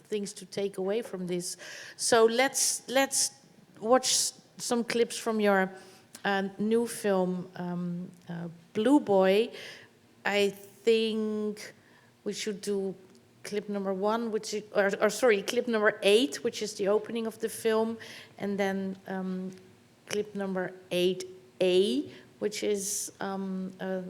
things to take away from this. So let's watch some clips from your new film, Blue Boy. I think we should do clip number 1, which is, clip number 8, which is the opening of the film, and then clip number 8A, which is a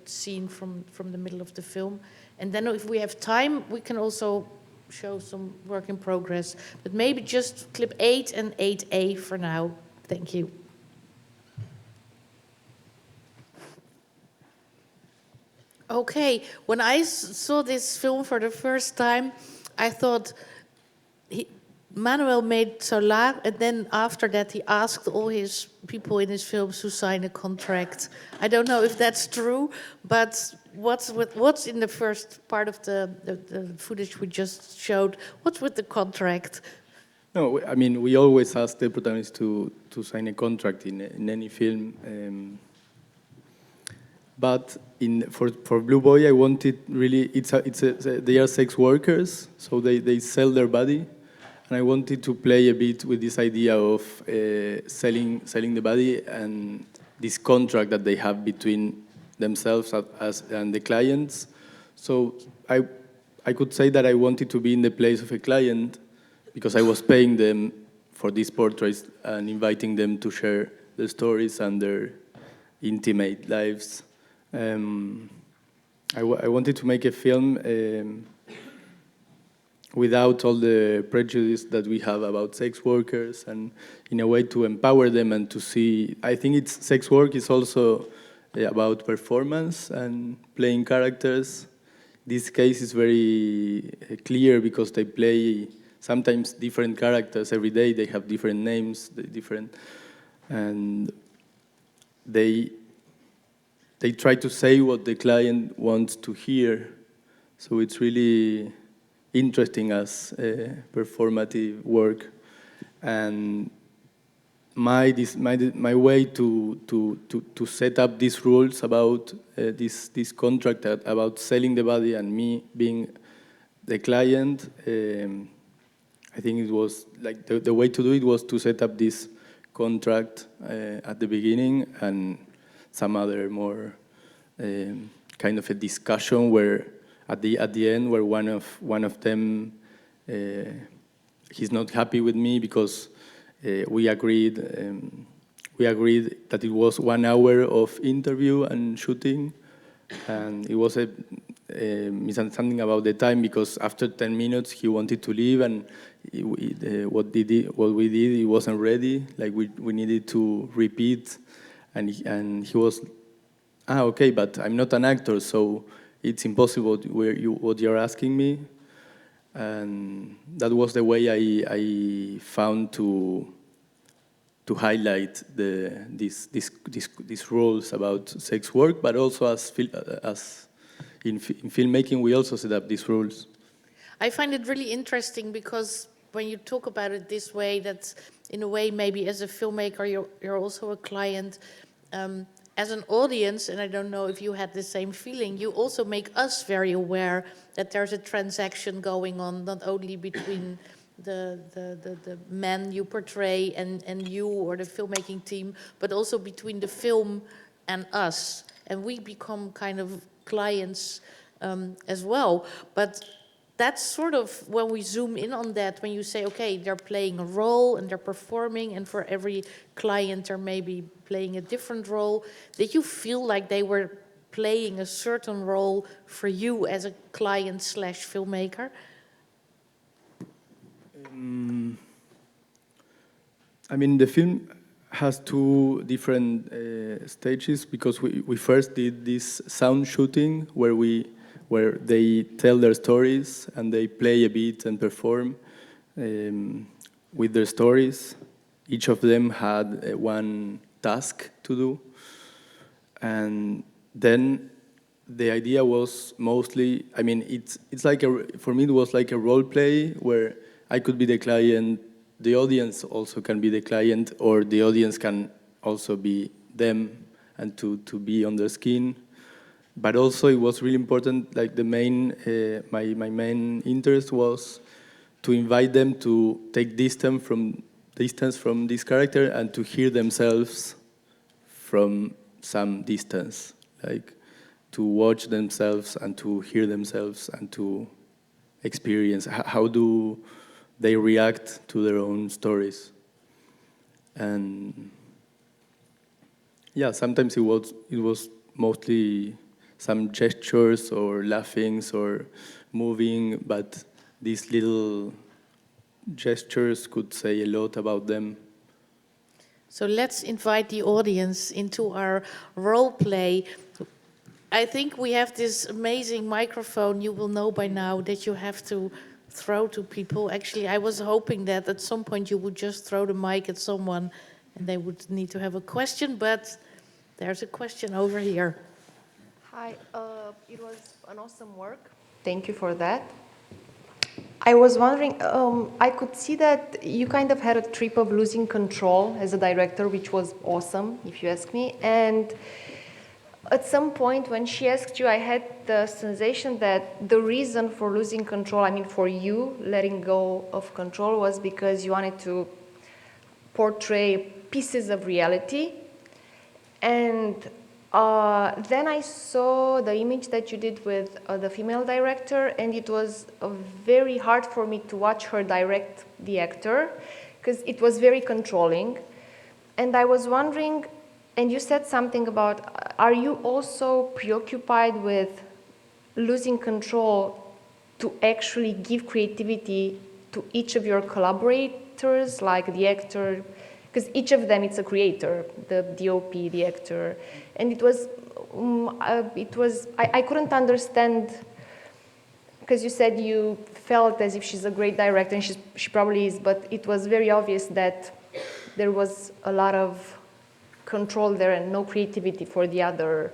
scene from the middle of the film. And then if we have time, we can also show some work in progress. But maybe just clip 8 and 8A for now. Thank you. Okay, when I saw this film for the first time, I thought Manuel made Solar, and then after that he asked all his people in his films to sign a contract. I don't know if that's true, but what's in the first part of the footage we just showed? What's with the contract? No, I mean, we always ask the protagonist to sign a contract in any film. But for Blue Boy, I wanted really, they are sex workers, so they sell their body. And I wanted to play a bit with this idea of selling the body and this contract that they have between themselves and the clients. So I could say that I wanted to be in the place of a client because I was paying them for these portraits and inviting them to share their stories and their intimate lives. I wanted to make a film without all the prejudice that we have about sex workers, and in a way to empower them and to see. I think sex work is also about performance and playing characters. This case is very clear because they play sometimes different characters every day. They have different names, and they try to say what the client wants to hear. So it's really interesting as performative work. And my way to set up these rules about this contract about selling the body and me being the client, I think it was like the way to do it was to set up this contract at the beginning and some other more kind of a discussion where at the end where one of them he's not happy with me because we agreed that it was 1 hour of interview and shooting, and it was a misunderstanding about the time because after 10 minutes he wanted to leave, and what we did it wasn't ready, like we needed to repeat, and he was okay, but I'm not an actor, so it's impossible what you're asking me. And that was the way I found to highlight these rules about sex work, but also as in filmmaking we also set up these rules. I find it really interesting because when you talk about it this way, that in a way maybe as a filmmaker you're also a client. As an audience, and I don't know if you had the same feeling, you also make us very aware that there's a transaction going on, not only between the man you portray and you or the filmmaking team, but also between the film and us. And we become kind of clients as well. But that's sort of when we zoom in on that, when you say, okay, they're playing a role and they're performing, and for every client they're maybe playing a different role. Did you feel like they were playing a certain role for you as a client / filmmaker? I mean, the film has two different stages, because we first did this sound shooting where they tell their stories and they play a bit and perform with their stories. Each of them had one task to do, and then the idea was mostly, I mean, it's like for me it was like a role play where I could be the client, the audience also can be the client, or the audience can also be them and to be on their skin. But also it was really important, like the main, my main interest was to invite them to take distance from this character and to hear themselves from some distance, like to watch themselves and to hear themselves and to experience how do they react to their own stories. And yeah, sometimes it was mostly some gestures or laughings or moving, but these little gestures could say a lot about them. So let's invite the audience into our role play. I think we have this amazing microphone you will know by now that you have to throw to people. Actually, I was hoping that at some point you would just throw the mic at someone and they would need to have a question, but there's a question over here. Hi, it was an awesome work. Thank you for that. I was wondering, I could see that you kind of had a trip of losing control as a director, which was awesome, if you ask me. And at some point when she asked you, I had the sensation that the reason for losing control, I mean for you letting go of control, was because you wanted to portray pieces of reality. And then I saw the image that you did with the female director, and it was very hard for me to watch her direct the actor, because it was very controlling. And I was wondering, and you said something about, are you also preoccupied with losing control to actually give creativity to each of your collaborators, like the actor? Because each of them, it's a creator, the DOP, the actor. And it was I couldn't understand, because you said you felt as if she's a great director, and she probably is, but it was very obvious that there was a lot of control there and no creativity for the other.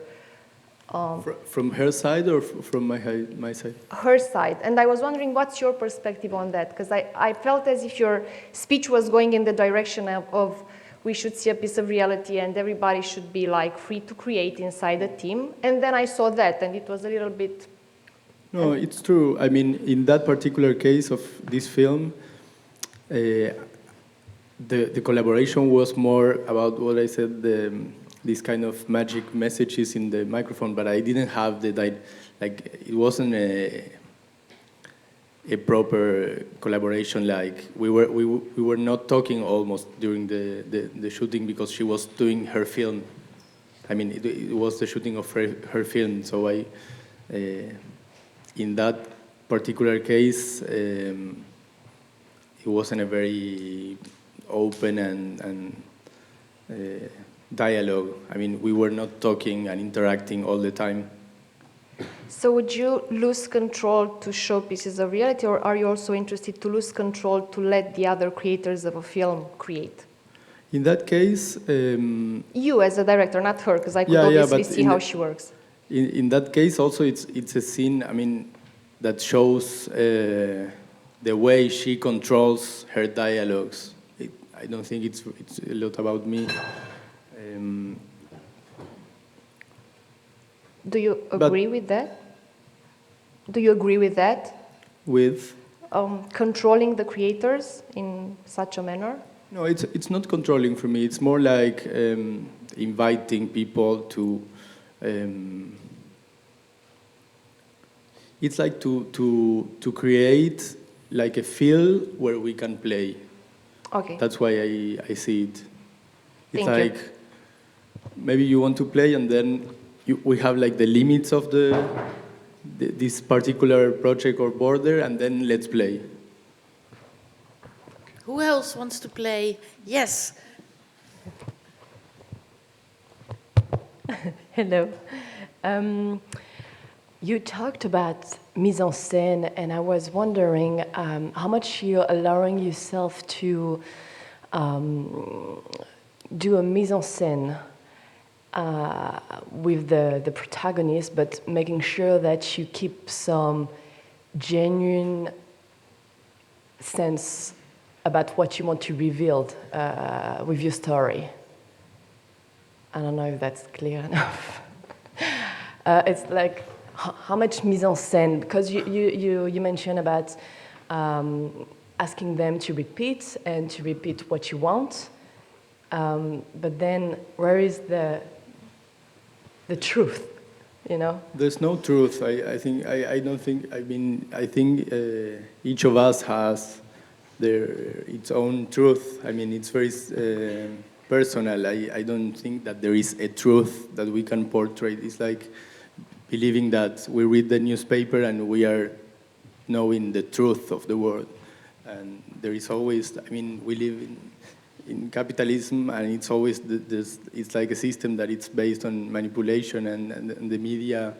From her side or from my side? Her side. And I was wondering, what's your perspective on that? Because I felt as if your speech was going in the direction of we should see a piece of reality and everybody should be like free to create inside the team. And then I saw that, and it was a little bit... No, it's true. I mean, in that particular case of this film, the collaboration was more about what I said, these kind of magic messages in the microphone, but I didn't have it wasn't a proper collaboration. Like we were not talking almost during the shooting, because she was doing her film. I mean, it was the shooting of her film. So in that particular case, it wasn't a very open and dialogue. I mean, we were not talking and interacting all the time. So would you lose control to show pieces of reality, or are you also interested to lose control to let the other creators of a film create? In that case... you as a director, not her, because I could obviously see how she works. In that case also, it's a scene, I mean, that shows the way she controls her dialogues. I don't think it's a lot about me. Do you agree with that? Do you agree with that? With? Controlling the creators in such a manner? No, it's not controlling for me. It's more like inviting people to it's like to create like a field where we can play. Okay. That's why I see it. It's Thank you. like maybe you want to play, and then we have like the limits of this particular project or border, and then let's play. Who else wants to play? Yes. Hello. You talked about mise en scène, and I was wondering how much you're allowing yourself to do a mise en scène with the protagonist, but making sure that you keep some genuine sense about what you want to reveal with your story. I don't know if that's clear enough. It's like how much mise en scène, because you mentioned about asking them to repeat and to repeat what you want, but then where is the truth, you know? There's no truth. I think each of us has its own truth. I mean, it's very personal. I don't think that there is a truth that we can portray. It's like believing that we read the newspaper and we are knowing the truth of the world. And there is always, I mean, we live in capitalism, and it's always it's like a system that it's based on manipulation, and the media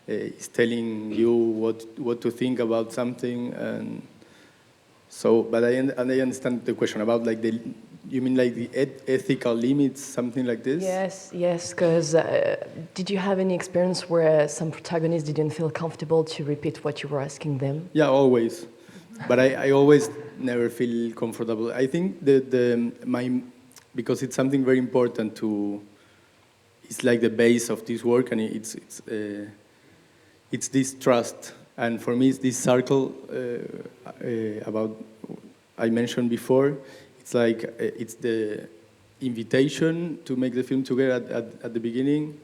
is telling you what to think about something. And so, but I understand the question about like you mean like the ethical limits, something like this? Yes, because did you have any experience where some protagonists didn't feel comfortable to repeat what you were asking them? Yeah, always. But I always never feel comfortable. I think because it's something very important it's like the base of this work, and it's this trust. And for me, it's this circle about I mentioned before. It's like it's the invitation to make the film together at the beginning,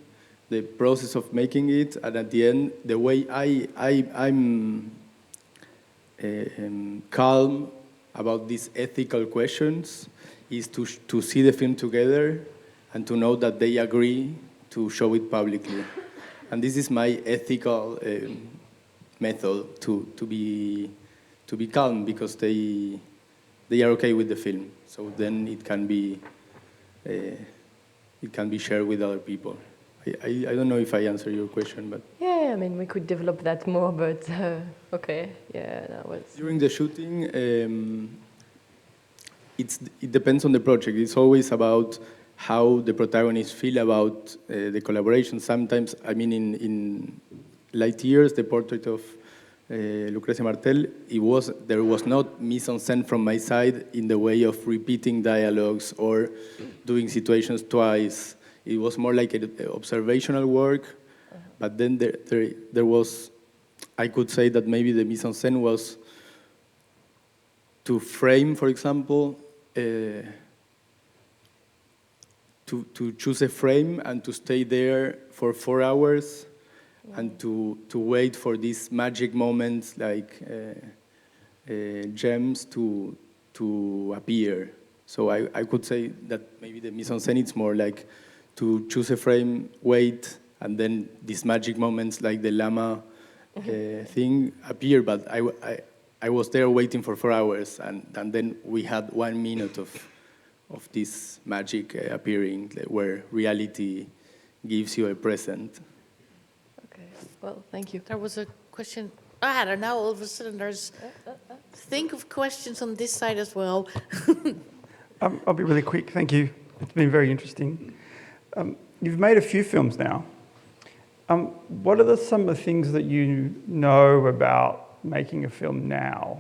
the process of making it, and at the end, the way I'm calm about these ethical questions is to see the film together and to know that they agree to show it publicly. And this is my ethical method to be calm, because they are okay with the film. So then it can be shared with other people. I don't know if I answered your question, but Yeah, I mean, we could develop that more, but okay, yeah, that was... During the shooting, it depends on the project. It's always about how the protagonists feel about the collaboration. Sometimes, I mean, in Light Years, the portrait of Lucrecia Martel, there was not mise en scène from my side in the way of repeating dialogues or doing situations twice. It was more like an observational work, but then there was, I could say that maybe the mise en scène was to frame, for example, to choose a frame and to stay there for 4 hours, and to wait for these magic moments like gems to appear. So I could say that maybe the mise en scène it's more like to choose a frame, wait, and then these magic moments like the llama thing appear. But I was there waiting for 4 hours, and then we had 1 minute of this magic appearing, where reality gives you a present. Okay, well, thank you. There was a question. I don't know, all of a sudden there's... Think of questions on this side as well. I'll be really quick, thank you. It's been very interesting. You've made a few films now. What are some of the things that you know about making a film now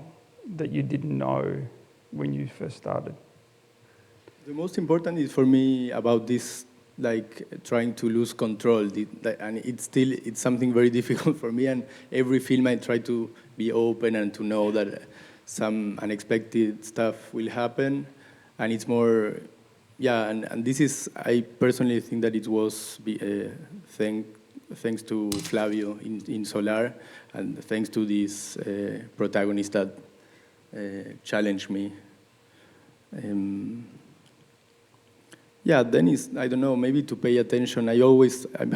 that you didn't know when you first started? The most important is for me about this, like trying to lose control, and it's something very difficult for me. And every film I try to be open and to know that some unexpected stuff will happen, and it's more, yeah. And this is, I personally think that it was thanks to Flavio in Solar, and thanks to these protagonists that challenged me. Yeah, then I don't know, maybe to pay attention. I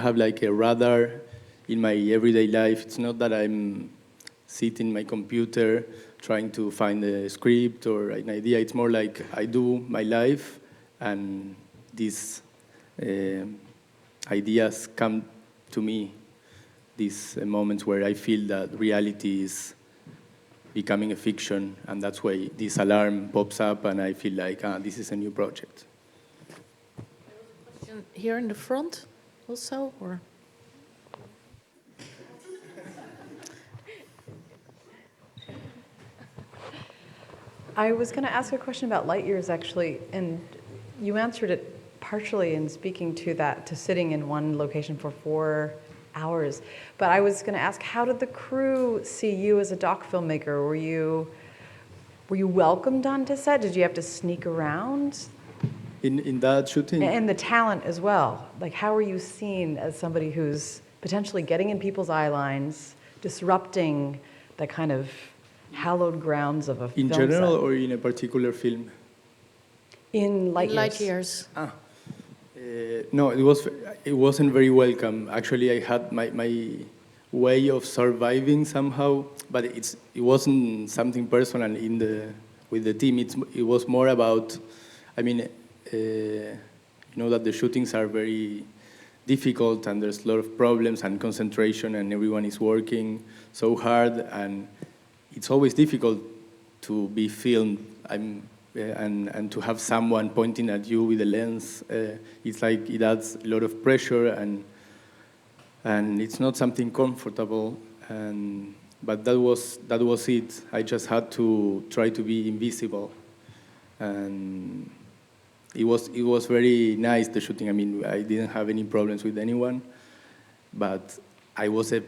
have like a radar in my everyday life. It's not that I'm sitting my computer trying to find a script or an idea. It's more like I do my life, and these ideas come to me, these moments where I feel that reality is becoming a fiction, and that's why this alarm pops up and I feel like, this is a new project. Here in the front also, or? I was going to ask a question about light years, actually, and you answered it partially in speaking to that, to sitting in one location for 4 hours. But I was going to ask, how did the crew see you as a doc filmmaker? Were you welcomed onto set? Did you have to sneak around? In that shooting? And the talent as well. Like, how are you seen as somebody who's potentially getting in people's eye lines, disrupting the kind of hallowed grounds of a film In general set? or in a particular film? In light Light years. No, it wasn't very welcome. Actually, I had my way of surviving somehow, but it wasn't something personal with the team. It was more about, I mean, you know that the shootings are very difficult and there's a lot of problems and concentration and everyone is working so hard and it's always difficult to be filmed and to have someone pointing at you with a lens. It's like it adds a lot of pressure and it's not something comfortable. But that was it. I just had to try to be invisible, and it was very nice, the shooting. I mean, I didn't have any problems with anyone, but I was a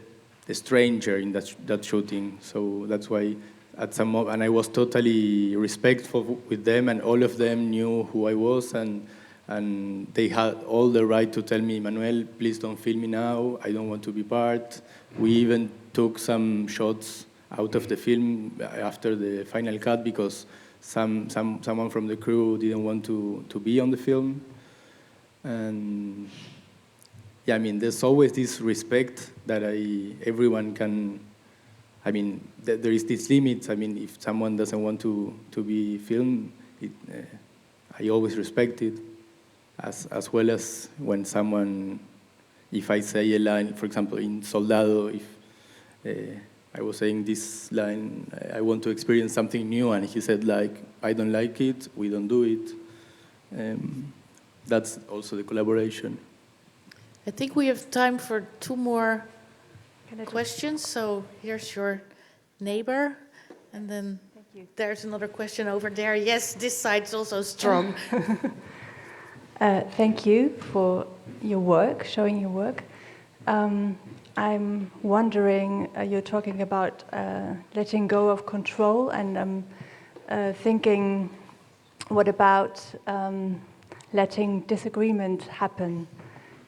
stranger in that shooting, so that's why at some moment, and I was totally respectful with them, and all of them knew who I was, and they had all the right to tell me, Manuel, please don't film me now, I don't want to be part. We even took some shots out of the film after the final cut because someone from the crew didn't want to be on the film. And yeah, I mean, there's always this respect that everyone can. I mean, there is this limit. I mean, if someone doesn't want to be filmed, I always respect it, as well as when someone, if I say a line, for example, in Soldado, if I was saying this line, I want to experience something new, and he said, like, I don't like it, we don't do it. That's also the collaboration. I think we have time for 2 more questions. So here's your neighbor, and then there's another question over there. Yes, this side's also strong. Thank you for your work, showing your work. I'm wondering, you're talking about letting go of control, and I'm thinking, what about letting disagreement happen?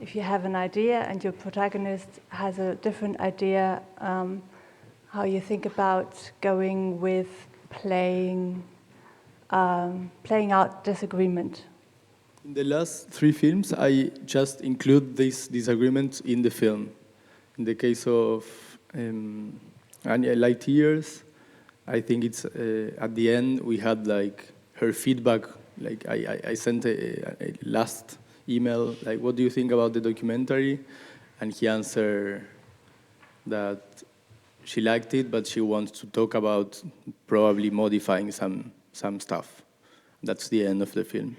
If you have an idea and your protagonist has a different idea, how you think about going with playing out disagreement? In the last 3 films, I just include these disagreements in the film. In the case of Light Years, I think it's at the end we had like her feedback. Like I sent a last email, like, what do you think about the documentary? And he answered that she liked it, but she wants to talk about probably modifying some stuff. That's the end of the film.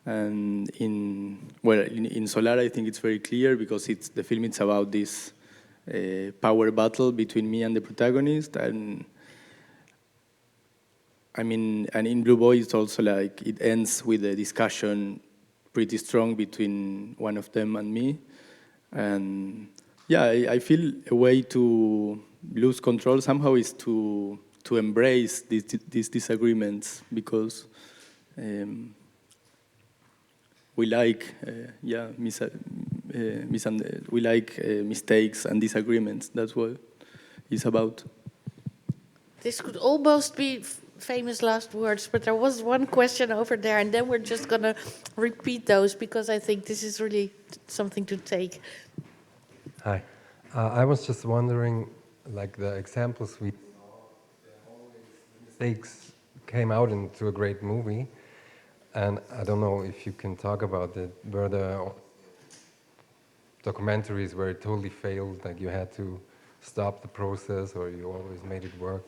And in Solar, I think it's very clear because the film is about this power battle between me and the protagonist, and I mean, and in Blue Boy, it's also like it ends with a discussion pretty strong between one of them and me, and yeah, I feel a way to lose control somehow is to embrace these disagreements because. We like, we like mistakes and disagreements. That's why is about. This could almost be famous last words, but there was one question over there, and then we're just going to repeat those because I think this is really something to take. Hi. I was just wondering, like the examples we saw, mistakes came out into a great movie, and I don't know if you can talk about it. Were the documentaries where it totally failed, like you had to stop the process, or you always made it work?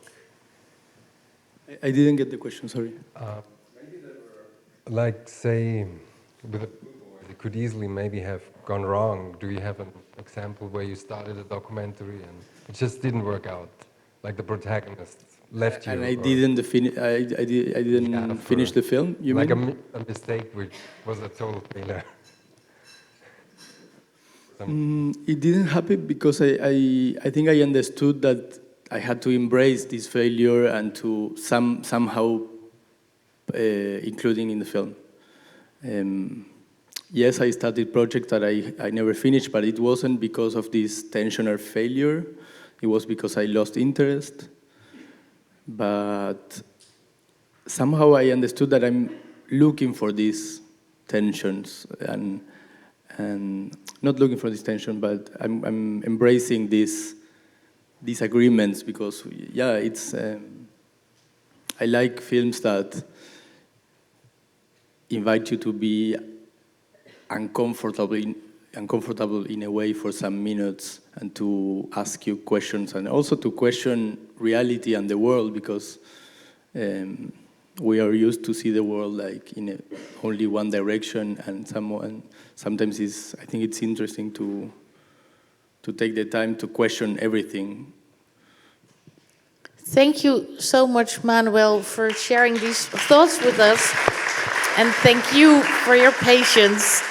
I didn't get the question, sorry. Maybe there were, like, say, with a it could easily maybe have gone wrong. Do you have an example where you started a documentary and it just didn't work out? Like the protagonist left you. And I didn't finish the film, you like mean? A mistake which was a total failure. It didn't happen because I think I understood that I had to embrace this failure and to somehow including in the film. Yes, I started projects that I never finished, but it wasn't because of this tension or failure. It was because I lost interest. But somehow I understood that I'm looking for these tensions and not looking for this tension, but I'm embracing these agreements because, yeah, it's I like films that invite you to be uncomfortable in a way for some minutes and to ask you questions and also to question reality and the world because we are used to see the world like in only one direction and sometimes I think it's interesting to take the time to question everything. Thank you so much, Manuel, for sharing these thoughts with us. And thank you for your patience.